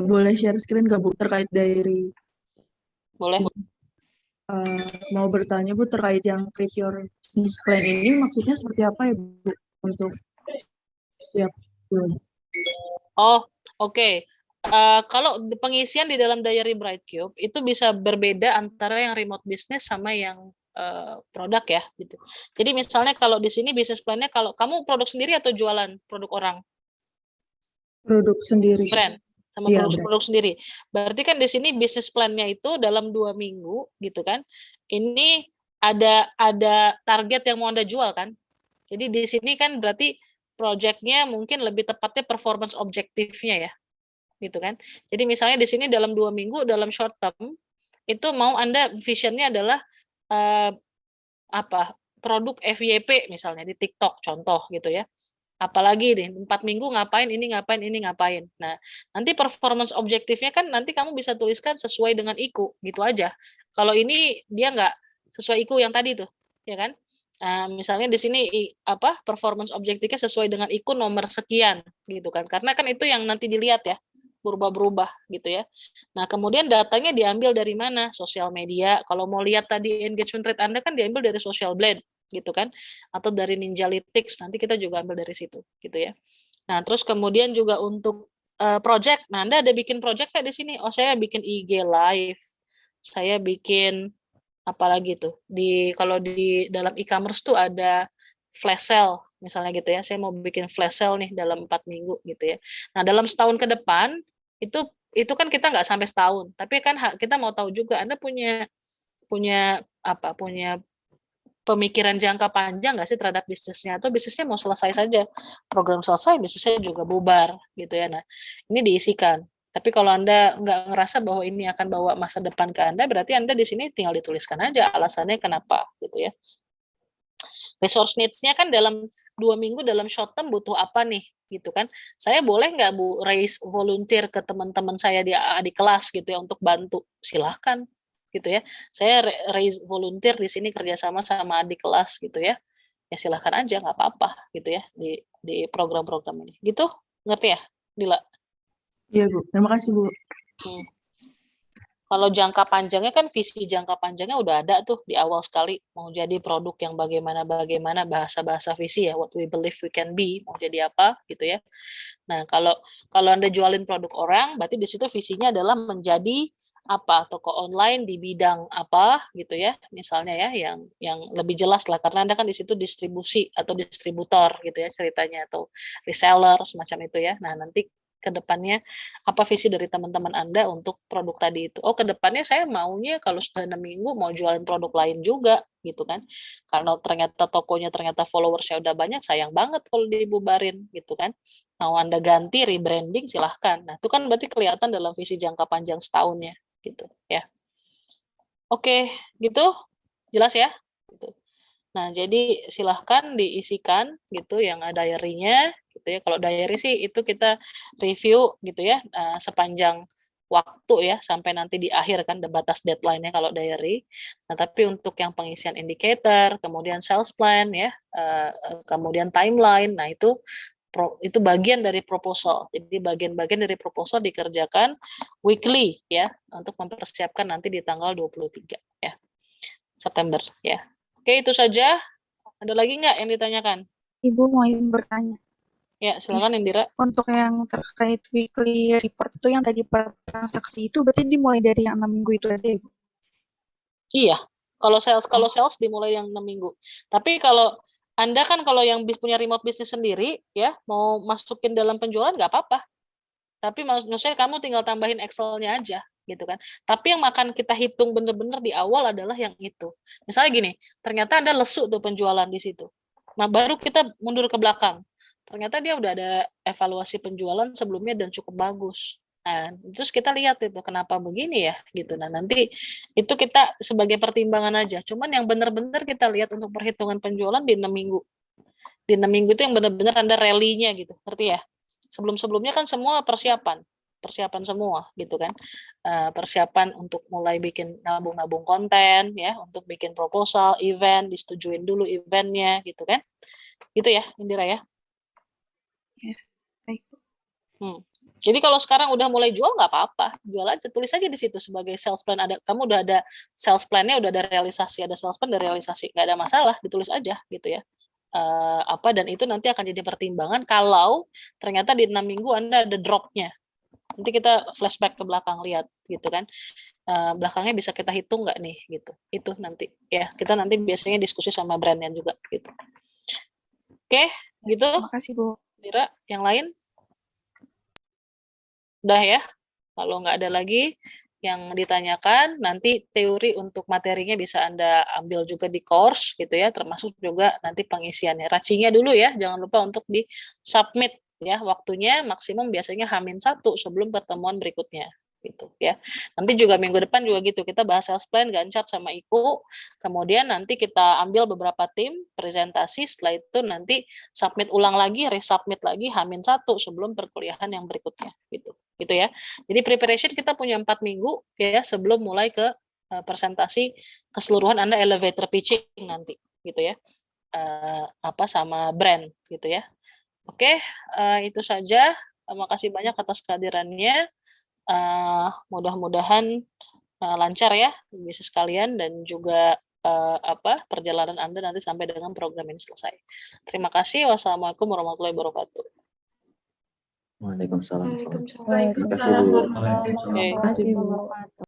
Boleh share screen nggak Bu terkait diary? Boleh. Mau bertanya Bu terkait yang create your business plan ini maksudnya seperti apa ya Bu untuk setiap bulan? Oh, oke. Kalau pengisian di dalam diary Brightcube itu bisa berbeda antara yang remote business sama yang produk ya gitu. Jadi misalnya kalau di sini bisnis plannya, kalau kamu produk sendiri atau jualan produk orang? Produk sendiri. Brand sama produk sendiri. Berarti kan di sini bisnis plannya itu dalam 2 minggu gitu kan. Ini ada target yang mau Anda jual kan. Jadi di sini kan berarti projectnya mungkin lebih tepatnya performance objektifnya ya. Gitu kan. Jadi misalnya di sini dalam 2 minggu dalam short term itu mau Anda visionnya adalah produk FYP misalnya di TikTok contoh gitu ya. Apalagi nih 4 minggu ngapain ini ngapain. Nah, nanti performance objektifnya kan nanti kamu bisa tuliskan sesuai dengan IKU gitu aja. Kalau ini dia nggak sesuai IKU yang tadi tuh, ya kan? Nah, misalnya di sini performance objektifnya sesuai dengan IKU nomor sekian gitu kan. Karena kan itu yang nanti dilihat ya, berubah-berubah gitu ya. Nah, kemudian datanya diambil dari mana? Sosial media. Kalau mau lihat tadi engagement rate Anda kan diambil dari Social Blade gitu kan, atau dari Ninjalytics, nanti kita juga ambil dari situ gitu ya. Nah, terus kemudian juga untuk project. Nah, Anda ada bikin project kayak di sini. Oh, saya bikin IG live. Saya bikin apalagi tuh. Kalau di dalam e-commerce tuh ada flash sale misalnya gitu ya. Saya mau bikin flash sale nih dalam 4 minggu gitu ya. Nah, dalam setahun ke depan itu kan kita nggak sampai setahun, tapi kan kita mau tahu juga Anda punya pemikiran jangka panjang nggak sih terhadap bisnisnya, atau bisnisnya mau selesai saja, program selesai bisnisnya juga bubar gitu ya. Nah, ini diisikan. Tapi kalau Anda nggak ngerasa bahwa ini akan bawa masa depan ke Anda, berarti Anda di sini tinggal dituliskan aja alasannya kenapa gitu ya. Resource needs-nya kan dalam 2 minggu dalam short term butuh apa nih gitu kan. Saya boleh nggak Bu raise volunteer ke teman-teman saya di kelas gitu ya untuk bantu? Silahkan gitu ya. Saya raise volunteer di sini kerjasama sama adik kelas gitu ya. Ya silahkan aja, nggak apa-apa gitu ya di program-program ini. Gitu, ngerti ya, Dila? Iya Bu, terima kasih Bu. Kalau jangka panjangnya kan visi jangka panjangnya udah ada tuh di awal sekali, mau jadi produk yang bagaimana bahasa-bahasa visi ya, what we believe we can be, mau jadi apa gitu ya. Nah, kalau Anda jualin produk orang, berarti di situ visinya adalah menjadi toko online di bidang apa gitu ya, misalnya ya, yang lebih jelas lah, karena Anda kan di situ distribusi atau distributor gitu ya ceritanya, atau reseller semacam itu ya. Nah, nanti ke depannya apa visi dari teman-teman Anda untuk produk tadi itu. Oh, ke depannya saya maunya kalau sudah 6 minggu mau jualin produk lain juga gitu kan. Karena ternyata tokonya followersnya udah banyak, sayang banget kalau dibubarin gitu kan. Mau Anda ganti rebranding silahkan. Nah, itu kan berarti kelihatan dalam visi jangka panjang setahunnya gitu ya. Oke, gitu. Jelas ya? Gitu. Nah, jadi silahkan diisikan gitu yang ada diary-nya gitu ya. Kalau diary sih itu kita review gitu ya sepanjang waktu ya, sampai nanti di akhir kan batas deadline-nya kalau diary. Nah, tapi untuk yang pengisian indicator, kemudian sales plan ya, kemudian timeline, nah itu bagian dari proposal. Jadi bagian-bagian dari proposal dikerjakan weekly ya untuk mempersiapkan nanti di tanggal 23 ya September ya. Oke, itu saja. Ada lagi nggak yang ditanyakan? Ibu mau izin bertanya. Ya, silakan Indira. Untuk yang terkait weekly report itu yang tadi per transaksi itu berarti dimulai dari yang 6 minggu itu aja, Ibu? Iya. Kalau sales dimulai yang 6 minggu. Tapi kalau Anda kan kalau yang punya remote business sendiri ya, mau masukin dalam penjualan nggak apa-apa. Tapi maksudnya kamu tinggal tambahin Excel-nya aja gitu kan. Tapi yang akan kita hitung benar-benar di awal adalah yang itu. Misalnya gini, ternyata Anda lesu tuh penjualan di situ. Nah, baru kita mundur ke belakang. Ternyata dia udah ada evaluasi penjualan sebelumnya dan cukup bagus. Nah, terus kita lihat itu kenapa begini ya gitu. Nah, nanti itu kita sebagai pertimbangan aja. Cuman yang benar-benar kita lihat untuk perhitungan penjualan di 6 minggu. Di 6 minggu itu yang benar-benar Anda rally-nya gitu. Ngerti ya? Sebelum-sebelumnya kan semua persiapan semua gitu kan. Persiapan untuk mulai bikin nabung-nabung konten ya, untuk bikin proposal, event, disetujuin dulu eventnya gitu kan. Gitu ya, Indira ya. Ya, baik. Jadi kalau sekarang udah mulai jual nggak apa-apa, jual aja, tulis aja di situ sebagai sales plan. Kamu udah ada sales plan-nya, udah ada realisasi, ada sales plan, ada realisasi, nggak ada masalah, ditulis aja gitu ya. Dan itu nanti akan jadi pertimbangan kalau ternyata di 6 minggu Anda ada drop-nya. Nanti kita flashback ke belakang lihat gitu kan. Belakangnya bisa kita hitung nggak nih gitu. Itu nanti ya, kita nanti biasanya diskusi sama brandnya juga gitu. Oke, gitu. Terima kasih, Bu. Indira, yang lain? Udah ya? Kalau nggak ada lagi yang ditanyakan, nanti teori untuk materinya bisa Anda ambil juga di course gitu ya, termasuk juga nanti pengisiannya. Racinya dulu ya, jangan lupa untuk di-submit ya, waktunya maksimum biasanya H-1 sebelum pertemuan berikutnya gitu ya. Nanti juga minggu depan juga gitu, kita bahas sales plan, Gantt chart sama IKU, kemudian nanti kita ambil beberapa tim, presentasi, setelah itu nanti submit ulang lagi, resubmit lagi H-1 sebelum perkuliahan yang berikutnya gitu ya. Jadi preparation kita punya 4 minggu ya sebelum mulai ke presentasi keseluruhan Anda elevator pitching nanti gitu ya. Sama brand gitu ya. Oke, itu saja. Terima kasih banyak atas kehadirannya. Mudah-mudahan lancar ya bisnis kalian dan juga perjalanan Anda nanti sampai dengan program ini selesai. Terima kasih. Wassalamualaikum warahmatullahi wabarakatuh. Waalaikumsalam. Waalaikumsalam. Terima kasih, Bu. Terima kasih, Bu.